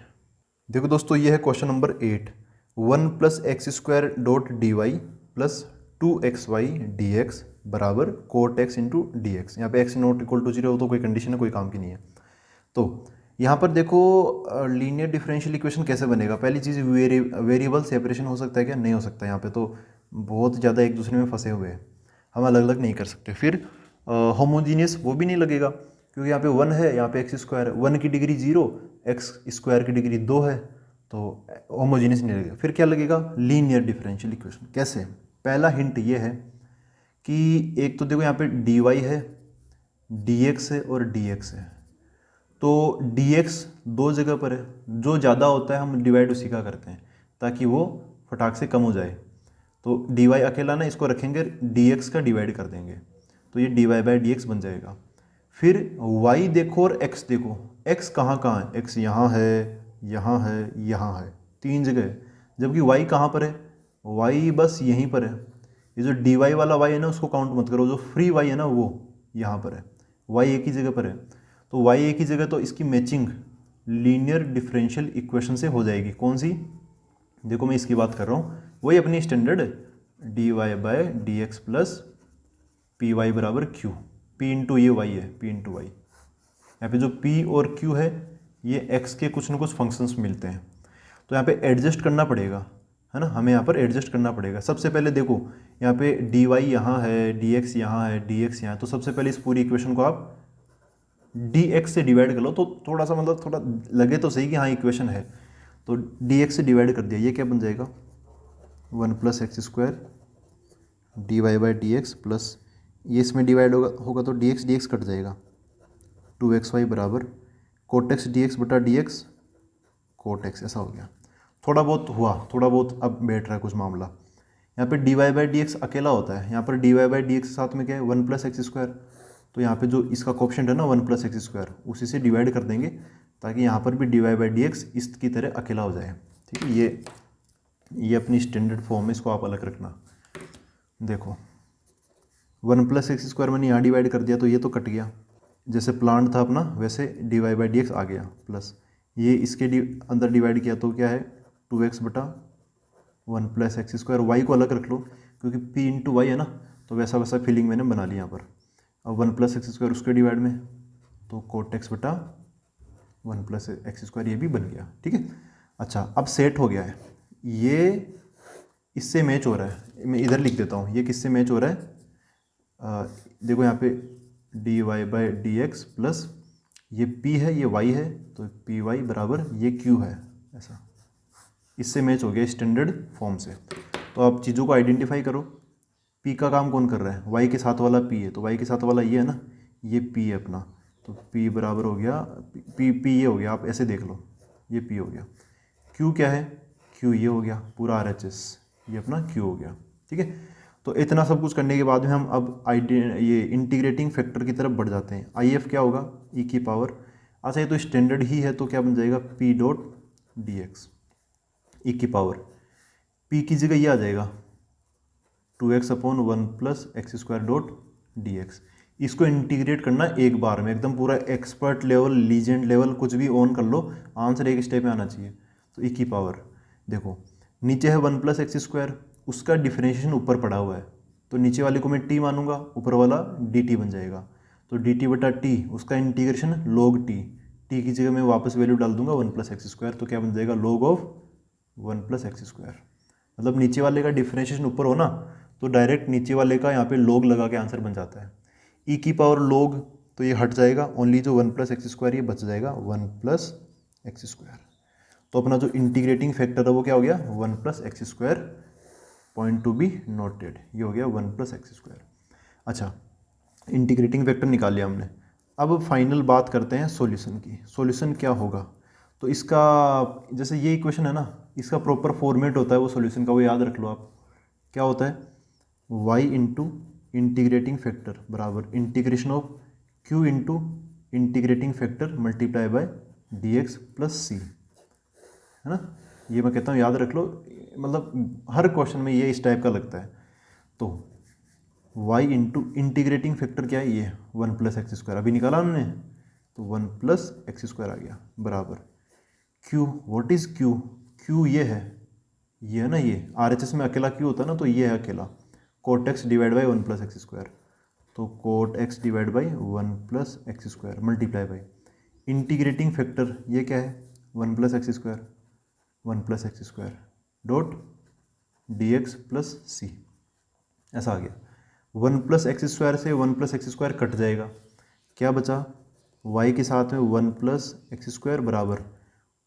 देखो दोस्तों, ये है question number 8। 1 + x² dot dy plus 2xy dx बराबर cot x into d x. यहाँ पे x नॉट इक्वल टू 0 हो तो कोई कंडीशन है, कोई काम की नहीं है। तो यहाँ पर देखो लीनियर डिफरेंशियल इक्वेशन कैसे बनेगा। पहली चीज़, वेरिएबल सेपरेशन हो सकता है क्या, नहीं हो सकता। यहाँ पे तो बहुत ज़्यादा एक दूसरे में फंसे हुए हैं, हम अलग अलग नहीं कर सकते। फिर होमोजीनियस वो भी नहीं लगेगा, क्योंकि यहाँ पे 1 है, यहाँ पे x², 1 की डिग्री 0, x² की डिग्री 2 है, तो होमोजीनियस नहीं लगेगा। फिर क्या लगेगा, लीनियर डिफरेंशियल इक्वेशन। कैसे, पहला हिंट ये है कि एक तो देखो यहाँ पे dy है, dx है और dx है। तो dx दो जगह पर है, जो ज़्यादा होता है हम डिवाइड उसी का करते हैं ताकि वो फटाक से कम हो जाए। तो dy अकेला ना, इसको रखेंगे dx का डिवाइड कर देंगे तो ये dy/dx बन जाएगा। फिर y देखो और x देखो, x कहाँ कहाँ है, x यहाँ है, यहाँ है, यहाँ है, 3 जगह है। जबकि y कहाँ पर है, y बस यहीं पर है। ये जो dy वाला y है ना, उसको काउंट मत करो, जो फ्री y है ना वो यहाँ पर है, y एक ही जगह पर है। तो y एक ही जगह, तो इसकी मैचिंग लीनियर डिफरेंशियल इक्वेशन से हो जाएगी। कौन सी, देखो मैं इसकी बात कर रहा हूँ, वही अपनी standard dy/dx plus p y बराबर क्यू। p इंटू ये y है, p इंटू वाई। यहाँ पे जो p और q है ये x के कुछ न कुछ फंक्शंस मिलते हैं, तो यहाँ पे एडजस्ट करना पड़ेगा, है ना, हमें यहाँ पर एडजस्ट करना पड़ेगा। सबसे पहले देखो यहाँ पे dy यहाँ है, dx यहाँ है, dx यहाँ है, तो सबसे पहले इस पूरी इक्वेशन को आप dx से डिवाइड कर लो, तो थोड़ा सा मतलब थोड़ा लगे तो सही कि हाँ इक्वेशन है। तो dx से डिवाइड कर दिया, ये क्या बन जाएगा, 1 + x² dy/dx प्लस ये इसमें डिवाइड होगा तो dx कट जाएगा, 2xy बराबर कोट x dx बटा dx कोट x। ऐसा हो गया, थोड़ा बहुत हुआ, थोड़ा बहुत अब बैठ रहा है कुछ मामला। यहाँ पे dy/dx अकेला होता है, यहाँ पर dy/dx के साथ में क्या है, 1 + x²। तो यहाँ पे जो इसका कोएफिशिएंट है ना 1 + x², उसी से डिवाइड कर देंगे ताकि यहाँ पर भी dy/dx इसकी तरह अकेला हो जाए। ठीक है, ये अपनी स्टैंडर्ड फॉर्म है, इसको आप अलग रखना। देखो 1 + x² मैंने यहाँ डिवाइड कर दिया तो ये तो कट गया, जैसे प्लांट था अपना वैसे dy/dx आ गया, प्लस ये इसके अंदर डिवाइड किया तो क्या है 2x बटा 1 + x²। y को अलग रख लो क्योंकि p इंटू वाई है ना, तो वैसा वैसा फीलिंग मैंने बना ली यहाँ पर। अब 1 + x² उसके डिवाइड में, तो कोट x बटा 1 + x², ये भी बन गया। ठीक है, अच्छा अब सेट हो गया है, ये इससे मैच हो रहा है। मैं इधर लिख देता हूँ, ये किससे मैच हो रहा है, देखो यहाँ पे dy/dx प्लस ये p है, ये y है, तो py बराबर ये q है, ऐसा इससे मैच हो गया स्टैंडर्ड फॉर्म से। तो आप चीज़ों को आइडेंटिफाई करो, p का काम कौन कर रहा है, y के साथ वाला p है, तो y के साथ वाला ये है ना, ये p है अपना, तो p बराबर हो गया p ये हो गया, आप ऐसे देख लो, ये p हो गया। q क्या है, q ये हो गया पूरा RHS, ये अपना q हो गया। ठीक है, तो इतना सब कुछ करने के बाद में हम अब ये इंटीग्रेटिंग फैक्टर की तरफ बढ़ जाते हैं। IF क्या होगा, e की पावर, अच्छा ये तो स्टैंडर्ड ही है तो क्या बन जाएगा p डॉट dx, e की पावर p की जगह ये आ जाएगा 2x/1 + x² डॉट dx। इसको इंटीग्रेट करना एक बार में, एकदम पूरा एक्सपर्ट लेवल, लीजेंड लेवल, कुछ भी ऑन कर लो, आंसर एक स्टेप में आना चाहिए। तो e की पावर देखो नीचे है 1 + x², उसका डिफरेंशिएशन ऊपर पड़ा हुआ है, तो नीचे वाले को मैं t मानूंगा, ऊपर वाला dt बन जाएगा। तो डी टी बटा टी उसका इंटीग्रेशन log टी की जगह मैं वापस वैल्यू डाल दूंगा 1 + x², तो क्या बन जाएगा log ऑफ 1 + x²। मतलब नीचे वाले का डिफ्रेंशिएशन ऊपर हो ना, तो डायरेक्ट नीचे वाले का यहाँ पे log लगा के आंसर बन जाता है। e की पावर log तो ये हट जाएगा, ओनली जो 1 + x² ये बच जाएगा 1 + x²। तो अपना जो इंटीग्रेटिंग फैक्टर है वो क्या हो गया 1 + x², point to be noted, ये हो गया 1 + x²। अच्छा, इंटीग्रेटिंग फैक्टर निकाल लिया हमने। अब फाइनल बात करते हैं सॉल्यूशन की। सॉल्यूशन क्या होगा, तो इसका जैसे ये इक्वेशन है ना, इसका प्रॉपर फॉर्मेट होता है वो सॉल्यूशन का, वो याद रख लो आप। क्या होता है y इंटू इंटीग्रेटिंग फैक्टर बराबर integration of q into integrating factor multiply by dx + c, है ना। ये मैं कहता हूँ याद रख लो, मतलब हर क्वेश्चन में ये इस टाइप का लगता है। तो y इंटू इंटीग्रेटिंग फैक्टर क्या है, ये 1 + x², अभी निकाला हमने, तो 1 + x² आ गया बराबर q। What is q? q ये है ना, ये RHS में अकेला q होता है ना, तो ये है अकेला cot x divide by 1 + x²। तो cot x divide by 1 + x² multiply by integrating factor ये क्या है 1 + x², 1 + x² dot dx + c, ऐसा आ गया। 1 + x² से 1 + x² कट जाएगा, क्या बचा y के साथ में 1 + x² बराबर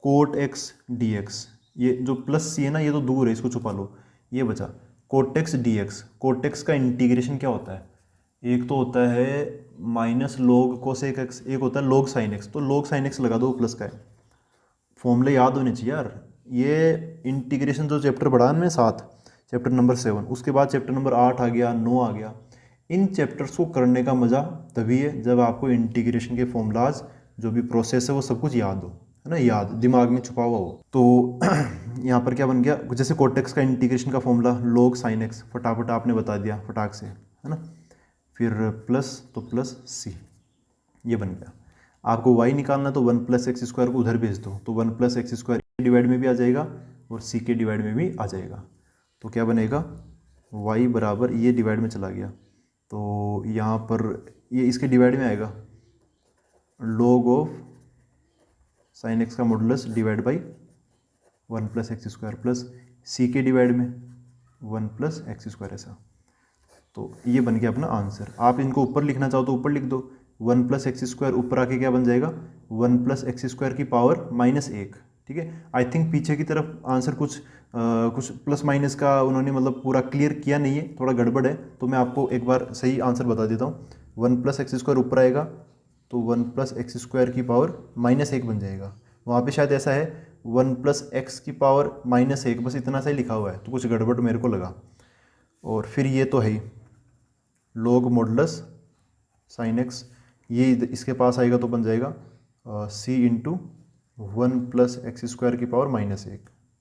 कोट x dx, ये जो प्लस सी है ना ये तो दूर है, इसको छुपा लो, ये बचा cot x dx। Cot x का इंटीग्रेशन क्या होता है, एक तो होता है माइनस log cosec x, एक होता है log sin x, तो log sin x लगा दो, प्लस का है। फॉर्मूले याद होने चाहिए यार। ये इंटीग्रेशन जो चैप्टर पढ़ा है 7, चैप्टर नंबर 7, उसके बाद चैप्टर नंबर 8 आ गया, 9 आ गया। इन चैप्टर्स को करने का मज़ा तभी है जब आपको इंटीग्रेशन के फॉर्मूलाज जो भी प्रोसेस है वो सब कुछ याद हो, है ना, याद दिमाग में छुपा हुआ हो। तो यहाँ पर क्या बन गया, जैसे कोटेक्स का इंटीग्रेशन का फॉर्मूला log sin x, फटाफट आपने बता दिया फटाक से, है ना। फिर प्लस, तो प्लस c, ये बन गया। आपको y निकालना तो 1 + x² को उधर भेज दो, तो 1 + x² डिवाइड में भी आ जाएगा और c के डिवाइड में भी आ जाएगा। तो क्या बनेगा y बराबर, ये डिवाइड में चला गया तो यहाँ पर ये इसके डिवाइड में आएगा log ऑफ sin x का modulus divide by 1 + x² plus c के डिवाइड में 1 + x², ऐसा। तो ये बन गया अपना आंसर। आप इनको ऊपर लिखना चाहो तो ऊपर लिख दो, 1 + x² ऊपर आके क्या बन जाएगा 1 + x² की पावर -1, ठीक है। आई थिंक पीछे की तरफ आंसर कुछ प्लस माइनस का उन्होंने मतलब पूरा क्लियर किया नहीं है, थोड़ा गड़बड़ है, तो मैं आपको एक बार सही आंसर बता देता हूँ। 1 + x² ऊपर आएगा तो 1 + x² की पावर -1 बन जाएगा। वहाँ पे शायद ऐसा है 1 + x की पावर -1, बस इतना सा ही लिखा हुआ है, तो कुछ गड़बड़ मेरे को लगा। और फिर ये तो है ही log मॉडुलस sin x, ये इसके पास आएगा तो बन जाएगा c इंटू 1 + x² की पावर -1,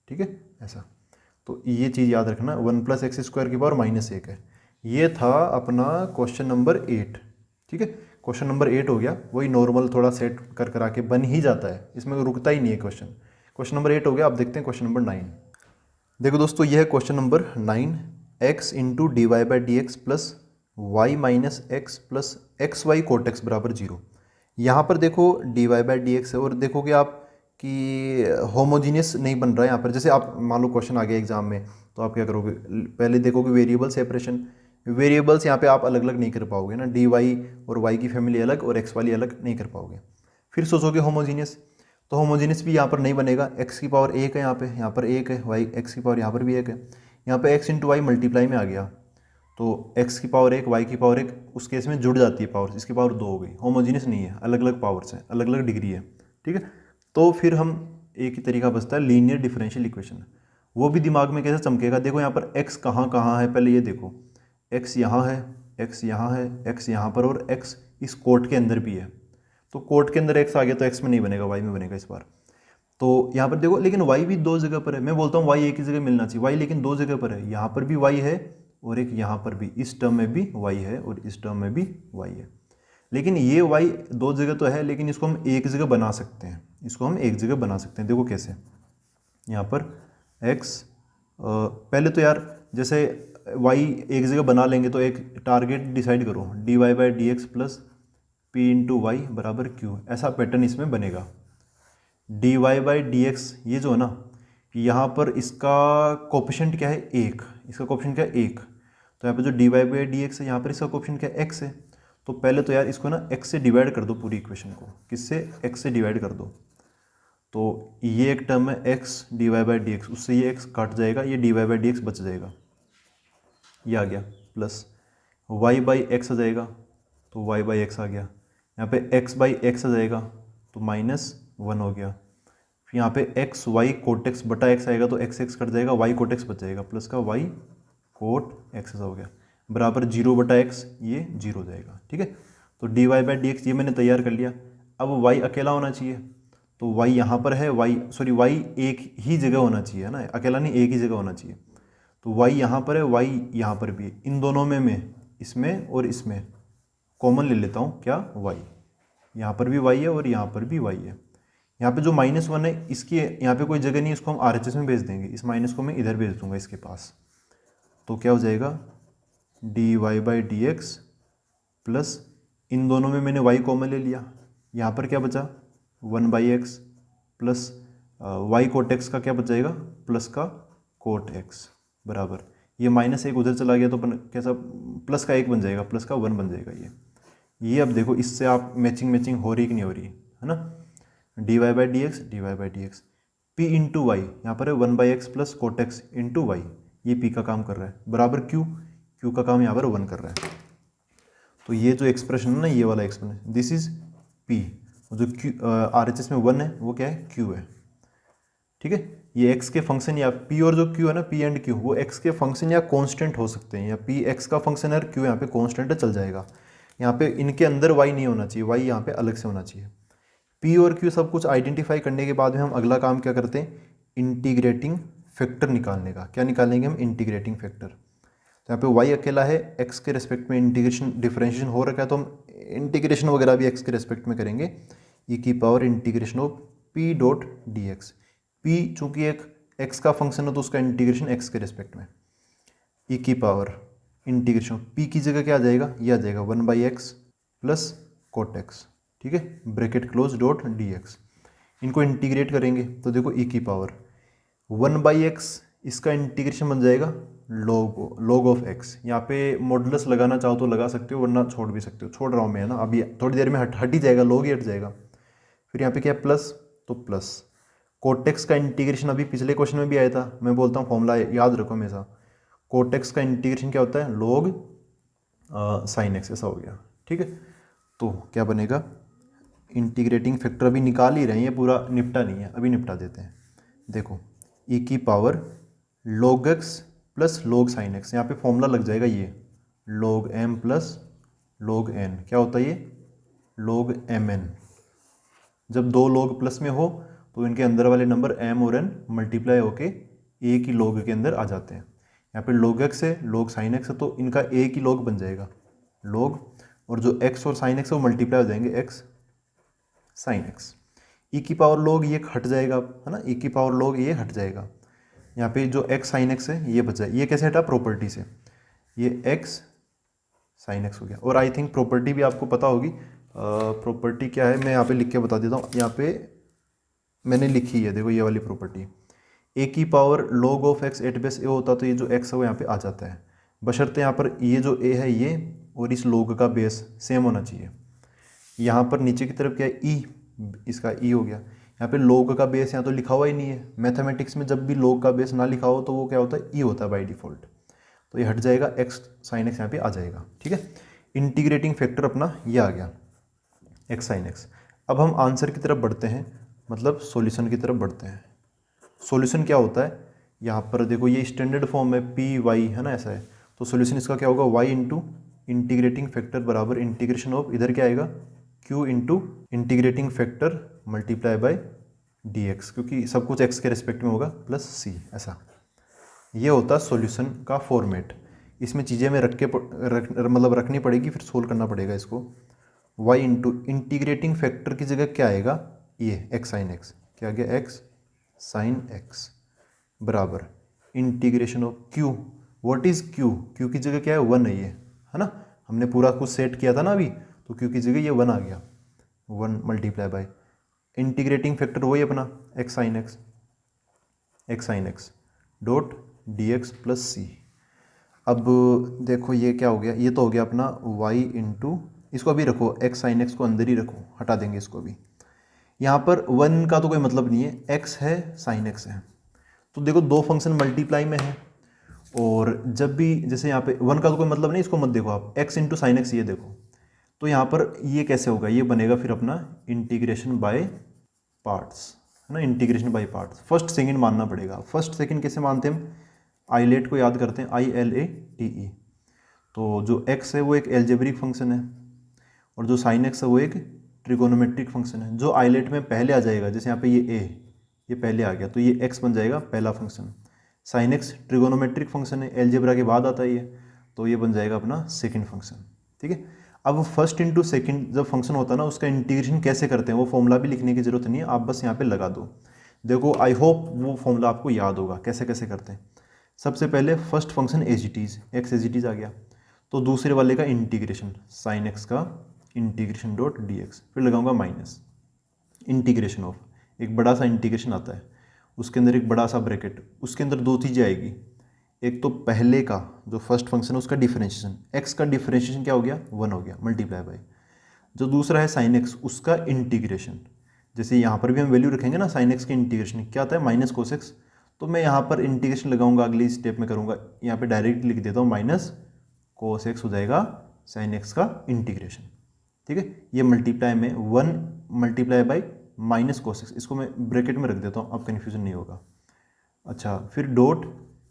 ठीक है, ऐसा। तो ये चीज़ याद रखना, 1 + x² की पावर -1 है। ये था अपना क्वेश्चन नंबर 8, ठीक है। क्वेश्चन नंबर 8 हो गया, वही नॉर्मल थोड़ा सेट कर करा के बन ही जाता है, इसमें रुकता ही नहीं है क्वेश्चन। क्वेश्चन नंबर 8 हो गया। अब देखते हैं क्वेश्चन नंबर 9। देखो दोस्तों, ये है question number 9, x into d y by d x plus y minus x plus x y cot x बराबर 0। यहाँ पर देखो d y by d x है और देखोगे आप कि होमोजीनियस नहीं बन रहा है यहाँ पर। जैसे आप मान लो क्वेश्चन आ गया एग्जाम में, तो आप क्या करोगे, पहले देखोगे वेरिएबल सेपरेशन। वेरिएबल्स यहाँ पे आप अलग अलग नहीं कर पाओगे ना, डी वाई और वाई की फैमिली अलग और एक्स वाली अलग नहीं कर पाओगे। फिर सोचोगे होमोजीनियस, तो होमोजीनियस भी यहाँ पर नहीं बनेगा। एक्स की पावर 1 है यहाँ पर 1 है, वाई एक्स की पावर यहाँ पर भी 1 है। यहाँ पर एक्स इंटू वाई मल्टीप्लाई में आ गया, तो x की पावर 1 y की पावर 1 उस केस में जुड़ जाती है पावर, इसकी पावर 2 हो गई। होमोजीनियस नहीं है, अलग अलग पावर्स हैं, अलग अलग डिग्री है, ठीक है। तो फिर हम एक ही तरीका बचता है लीनियर डिफरेंशियल इक्वेशन, वो भी दिमाग में कैसे चमकेगा। देखो यहाँ पर x कहाँ कहाँ है, पहले ये देखो, x यहाँ है, x यहाँ है, x यहाँ पर और x इस कोट के अंदर भी है। तो कोट के अंदर x आ गया तो x में नहीं बनेगा, y में बनेगा इस बार। तो यहाँ पर देखो, लेकिन y भी 2 जगह पर है। मैं बोलता हूँ y एक ही जगह मिलना चाहिए, y लेकिन 2 जगह पर है। यहाँ पर भी y है और एक यहाँ पर भी, इस टर्म में भी y है और इस टर्म में भी y है। लेकिन ये y 2 जगह तो है, लेकिन इसको हम एक जगह बना सकते हैं, इसको हम एक जगह बना सकते हैं। देखो कैसे, यहाँ पर x पहले तो यार जैसे y एक जगह बना लेंगे तो एक टारगेट डिसाइड करो, d y by d x plus P into y बराबर Q, ऐसा पैटर्न इसमें बनेगा। dy बाई डी एक्स, ये जो है ना, यहाँ पर इसका कोफिशिएंट क्या है, 1, इसका कोफिशिएंट क्या है 1, तो यहाँ पे जो dy बाई डी एक्स है, यहाँ पर इसका कोफिशिएंट क्या है, x है। तो पहले तो यार इसको ना x से डिवाइड कर दो, पूरी इक्वेशन को किससे, x से डिवाइड कर दो। तो ये एक टर्म है x dy by d x, उससे ये x काट जाएगा, ये dy बाई डी एक्स बच जाएगा, ये आ गया, प्लस y बाई एक्स आ जाएगा, तो y बाई एक्स आ गया। यहाँ पे x बाई एक्स आ जाएगा, तो -1 हो गया। फिर यहाँ पे एक्स वाई कोट एक्स बटा एक्स आएगा, तो एक्स एक्स कट जाएगा, वाई कोट एक्स बच जाएगा, प्लस का वाई कोट एक्स ऐसा हो गया, बराबर 0 बटा एक्स, ये 0 हो जाएगा। ठीक है, तो d y by d x ये मैंने तैयार कर लिया। अब वाई अकेला होना चाहिए, तो वाई यहाँ पर है, वाई एक ही जगह होना चाहिए, है ना, अकेला नहीं, एक ही जगह होना चाहिए। तो वाई यहाँ पर है, वाई यहाँ पर भी है, इन दोनों में मैं इसमें और इसमें कॉमन ले लेता हूँ, क्या, वाई, यहाँ पर भी वाई है और यहाँ पर भी वाई है। यहाँ पे जो -1 है, इसकी यहाँ पे कोई जगह नहीं, इसको हम RHS में भेज देंगे, इस माइनस को मैं इधर भेज दूंगा इसके पास। तो क्या हो जाएगा, d y by d x plus, इन दोनों में मैंने y कॉमन ले लिया, यहाँ पर क्या बचा 1 by x, plus y cot x का क्या बच जाएगा, प्लस का कोट एक्स, बराबर ये -1 उधर चला गया, तो कैसा प्लस का 1 बन जाएगा, प्लस का 1 बन जाएगा ये। अब देखो इससे आप मैचिंग हो रही कि नहीं हो रही है ना, d y by d x p into y, यहाँ पर है 1 by x plus cot x into y, ये पी का काम कर रहा है, बराबर क्यू का काम यहाँ पर 1 कर रहा है। तो ये जो एक्सप्रेशन है ना, ये वाला एक्सप्रेशन, दिस इज पी, जो क्यू RHS में 1 है वो क्या है, क्यू है। ठीक है, ये एक्स के फंक्शन या पी और जो क्यू है ना, पी एंड क्यू, वो एक्स के फंक्शन या कांस्टेंट हो सकते हैं, या पी एक्स का फंक्शन है और क्यू यहाँ पे कांस्टेंट है, चल जाएगा। यहाँ पे इनके अंदर वाई नहीं होना चाहिए, वाई यहाँ पे अलग से होना चाहिए। पी और क्यू सब कुछ आइडेंटिफाई करने के बाद में हम अगला काम क्या करते हैं, इंटीग्रेटिंग फैक्टर निकालने का। क्या निकालेंगे हम, इंटीग्रेटिंग फैक्टर। तो यहाँ पे y अकेला है, x के रेस्पेक्ट में इंटीग्रेशन डिफरेंशिएशन हो रखा है, तो हम इंटीग्रेशन वगैरह भी x के रेस्पेक्ट में करेंगे, e की power integration of p dot d x. p चूँकि एक x का फंक्शन है, तो उसका इंटीग्रेशन x के रेस्पेक्ट में, e की पावर इंटीग्रेशन p की जगह क्या आ जाएगा, ये आ जाएगा 1 by x plus cot x. ठीक है, bracket close dot d x, इनको इंटीग्रेट करेंगे तो देखो e की पावर 1 बाई एक्स, इसका इंटीग्रेशन बन जाएगा log ऑफ x। यहाँ पे मॉडुलस लगाना चाहो तो लगा सकते हो, वरना छोड़ भी सकते हो, छोड़ रहा हूँ मैं, है ना, अभी थोड़ी देर में हट ही जाएगा, log ही हट जाएगा। फिर यहाँ पे क्या है, प्लस, तो प्लस कोटेक्स का इंटीग्रेशन अभी पिछले क्वेश्चन में भी आया था, मैं बोलता हूँ फॉर्मूला याद रखो हमेशा, कोटेक्स का इंटीग्रेशन क्या होता है, log साइन एक्स, ऐसा हो गया। ठीक है, तो क्या बनेगा, इंटीग्रेटिंग फैक्टर अभी निकाल ही रहे हैं, ये पूरा निपटा नहीं है, अभी निपटा देते हैं। देखो e की power log x plus log sine x, यहाँ पे फॉर्मूला लग जाएगा ये log m plus log n, क्या होता है ये log mn। जब दो log प्लस में हो तो इनके अंदर वाले नंबर m और n मल्टीप्लाई होके एक ही log के अंदर आ जाते हैं। यहाँ पे log x है, log साइन x है, तो इनका एक ही log बन जाएगा log, और जो x और साइन x है वो मल्टीप्लाई हो जाएंगे x साइन x। e की पावर log ये हट जाएगा, है ना, e की पावर log ये हट जाएगा। यहाँ पे जो x साइन x है ये बचा, ये कैसे हटा, प्रॉपर्टी से, ये x साइन x हो गया। और आई थिंक प्रॉपर्टी भी आपको पता होगी, प्रॉपर्टी क्या है मैं यहाँ पे लिख के बता देता हूँ, यहाँ पे मैंने लिखी है, देखो ये वाली प्रॉपर्टी, a की power log of x at base a होता तो ये जो x है वो यहाँ पे आ जाता है, बशर्ते यहाँ पर ये जो a है ये और इस log का बेस सेम होना चाहिए। यहाँ पर नीचे की तरफ क्या है, e, इसका e हो गया। यहाँ पे log का बेस यहाँ तो लिखा हुआ ही नहीं है, मैथमेटिक्स में जब भी log का बेस ना लिखा हो तो वो क्या होता है, e होता है बाय डिफ़ॉल्ट, तो ये हट जाएगा, x साइन x यहाँ पे आ जाएगा। ठीक है, इंटीग्रेटिंग फैक्टर अपना ये आ गया x साइन x। अब हम आंसर की तरफ बढ़ते हैं, मतलब सॉल्यूशन की तरफ बढ़ते हैं। सॉल्यूशन क्या होता है, यहाँ पर देखो ये स्टैंडर्ड फॉर्म है पी वाई, है ना, ऐसा है, तो सॉल्यूशन इसका क्या होगा, y इंटू इंटीग्रेटिंग फैक्टर बराबर इंटीग्रेशन ऑफ, इधर क्या आएगा, q into integrating factor multiply by D x, क्योंकि सब कुछ x के रेस्पेक्ट में होगा, प्लस c, ऐसा। ये होता है सॉल्यूशन का फॉर्मेट। इसमें चीज़ें में मतलब रखनी पड़ेगी, फिर सोल्व करना पड़ेगा इसको। y इंटू इंटीग्रेटिंग फैक्टर की जगह क्या आएगा, ये x साइन x, क्या आ गया, x साइन x बराबर integration of q, what is q, q की जगह क्या है, 1 है ये, है ना, हमने पूरा कुछ सेट किया था ना अभी, तो क्यू की जगह ये 1 आ गया, 1 मल्टीप्लाई बाय इंटीग्रेटिंग फैक्टर वही अपना x sine x dot d x plus c. अब देखो ये क्या हो गया, ये तो हो गया अपना y इंटू, इसको अभी रखो एक्स साइन एक्स को अंदर ही रखो, हटा देंगे इसको भी। यहाँ पर 1 का तो कोई मतलब नहीं है, x है साइन x है, तो देखो दो फंक्शन मल्टीप्लाई में है, और जब भी जैसे यहाँ पे 1 का तो कोई मतलब नहीं, इसको मत देखो आप, x इंटू साइन एक्स ये देखो, तो यहाँ पर ये कैसे होगा, ये बनेगा फिर अपना इंटीग्रेशन बाय पार्ट्स, है ना, integration by parts. First second मानना पड़ेगा। फर्स्ट सेकंड कैसे मानते हैं हम, आईलेट को याद करते हैं, ILATE। तो जो x है वो एक एल्जेब्रिक फंक्शन है, और जो साइन x है वो एक ट्रिगोनोमेट्रिक फंक्शन है। जो आईलेट में पहले आ जाएगा, जैसे यहाँ पे ये a, ये पहले आ गया, तो ये x बन जाएगा पहला function. Sine x trigonometric function है, एल्जेब्रा के बाद आता है ये, तो ये बन जाएगा अपना सेकंड फंक्शन। ठीक है, अब फर्स्ट इंटू सेकंड जब फंक्शन होता है ना, उसका इंटीग्रेशन कैसे करते हैं वो फॉर्मूला भी लिखने की जरूरत नहीं है, आप बस यहाँ पे लगा दो। देखो आई होप वो फॉर्मूला आपको याद होगा कैसे कैसे करते हैं। सबसे पहले first function as it is, x as it is आ गया, तो दूसरे वाले का इंटीग्रेशन साइन एक्स का इंटीग्रेशन डॉट डी एक्स, फिर लगाऊंगा माइनस इंटीग्रेशन ऑफ, एक बड़ा सा इंटीग्रेशन आता है, उसके अंदर एक बड़ा सा ब्रैकेट, उसके अंदर दो चीज़ें आएगी, एक तो पहले का जो फर्स्ट फंक्शन है उसका डिफरेंशिएशन, एक्स का डिफरेंशिएशन क्या हो गया, 1 हो गया मल्टीप्लाई बाय, जो दूसरा है साइन एक्स उसका इंटीग्रेशन, जैसे यहाँ पर भी हम वैल्यू रखेंगे ना, साइन एक्स के इंटीग्रेशन क्या आता है माइनस कोस एक्स, तो मैं यहाँ पर इंटीग्रेशन लगाऊंगा, अगली स्टेप में करूँगा, यहाँ पे डायरेक्ट लिख देता हूँ माइनस कोस एक्स हो जाएगा साइन एक्स का इंटीग्रेशन। ठीक है, ये मल्टीप्लाई में 1 multiply by minus cos x, इसको मैं ब्रैकेट में रख देता हूँ, अब कन्फ्यूजन नहीं होगा। अच्छा, फिर डॉट,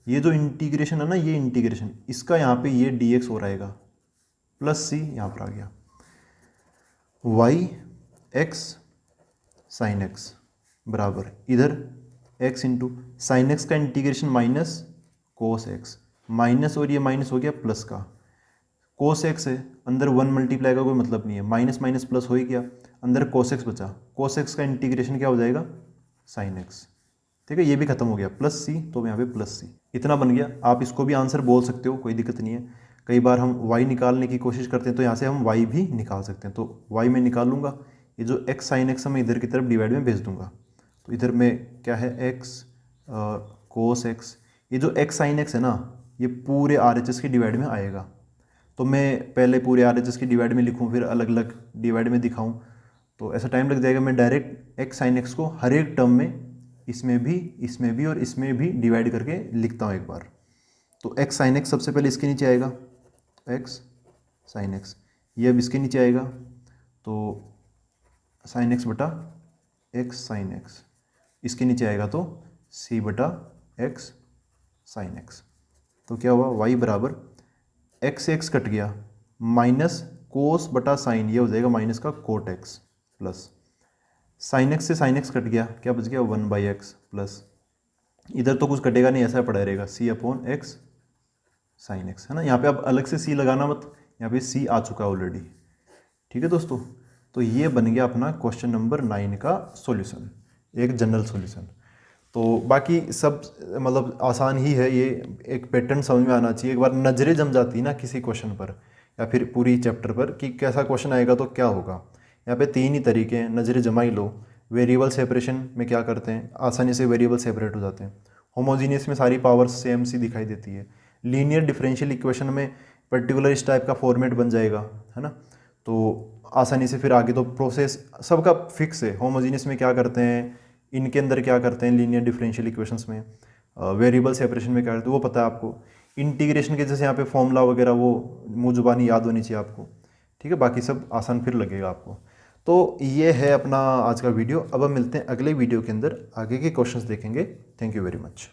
ये जो इंटीग्रेशन है ना, ये इंटीग्रेशन इसका यहाँ पे ये डी एक्स हो रहेगा प्लस सी, यहाँ पर आ गया वाई एक्स साइन एक्स बराबर इधर एक्स इंटू साइन एक्स का integration minus cos x, minus और ये माइनस हो गया प्लस का, कोस एक्स है अंदर 1 मल्टीप्लाई का कोई मतलब नहीं है, माइनस माइनस प्लस हो ही गया, अंदर कोस एक्स बचा, कोस एक्स का इंटीग्रेशन क्या हो जाएगा साइन एक्स। ठीक है, ये भी खत्म हो गया प्लस सी, तो यहाँ पे प्लस सी, इतना बन गया। आप इसको भी आंसर बोल सकते हो, कोई दिक्कत नहीं है। कई बार हम y निकालने की कोशिश करते हैं तो यहाँ से हम y भी निकाल सकते हैं, तो y में निकाल लूँगा, ये जो x साइन एक्स मैं इधर की तरफ डिवाइड में भेज दूंगा, तो इधर में क्या है x कोस एक्स, ये जो x साइन एक्स है ना, ये पूरे RHS के डिवाइड में आएगा, तो मैं पहले पूरे RHS के डिवाइड में लिखूँ फिर अलग अलग डिवाइड में दिखाऊँ तो ऐसा टाइम लग जाएगा। मैं डायरेक्ट x साइन एक्स को हर एक टर्म में, इसमें भी और इसमें भी डिवाइड करके लिखता हूँ एक बार। तो x साइन एक्स सबसे पहले इसके नीचे आएगा, x साइन एक्स, ये अब इसके नीचे आएगा, तो साइन एक्स बटा x साइन एक्स, इसके नीचे आएगा तो c बटा x साइन एक्स। तो क्या हुआ, y बराबर x से x कट गया, माइनस कोस बटा साइन, ये हो जाएगा माइनस का cot x, plus sine x से साइन एक्स कट गया, क्या बच गया 1/x, प्लस इधर तो कुछ कटेगा नहीं, ऐसा पड़ा रहेगा c upon x sine x, है ना। यहाँ पे अब अलग से c लगाना मत, यहाँ पे c आ चुका है ऑलरेडी। ठीक है दोस्तों, तो ये बन गया अपना क्वेश्चन नंबर 9 का सॉल्यूशन, एक जनरल सॉल्यूशन। तो बाकी सब मतलब आसान ही है, ये एक पैटर्न समझ में आना चाहिए, एक बार नज़रें जम जाती है ना किसी क्वेश्चन पर या फिर पूरी चैप्टर पर कि कैसा क्वेश्चन आएगा तो क्या होगा। यहाँ पे 3 ही तरीके हैं, नज़रें जमा ही लो। वेरिएबल सेपरेशन में क्या करते हैं, आसानी से वेरिएबल सेपरेट हो जाते हैं। होमोजीनियस में सारी पावर्स सेम सी दिखाई देती है। लीनियर डिफरेंशियल इक्वेशन में पर्टिकुलर इस टाइप का फॉर्मेट बन जाएगा, है ना, तो आसानी से फिर आगे तो प्रोसेस सबका फिक्स है। होमोजीनियस में क्या करते हैं, इनके अंदर क्या करते हैं, लीनियर डिफरेंशियल इक्वेशंस में वेरिएबल सेपरेशन में क्या करते हैं वो पता है आपको। इंटीग्रेशन के जैसे यहाँ पे फॉर्मूला वगैरह वो मुँह जुबानी याद होनी चाहिए आपको। ठीक है, बाकी सब आसान फिर लगेगा आपको। तो ये है अपना आज का वीडियो। अब हम मिलते हैं अगले वीडियो के अंदर, आगे के क्वेश्चंस देखेंगे। Thank you very much.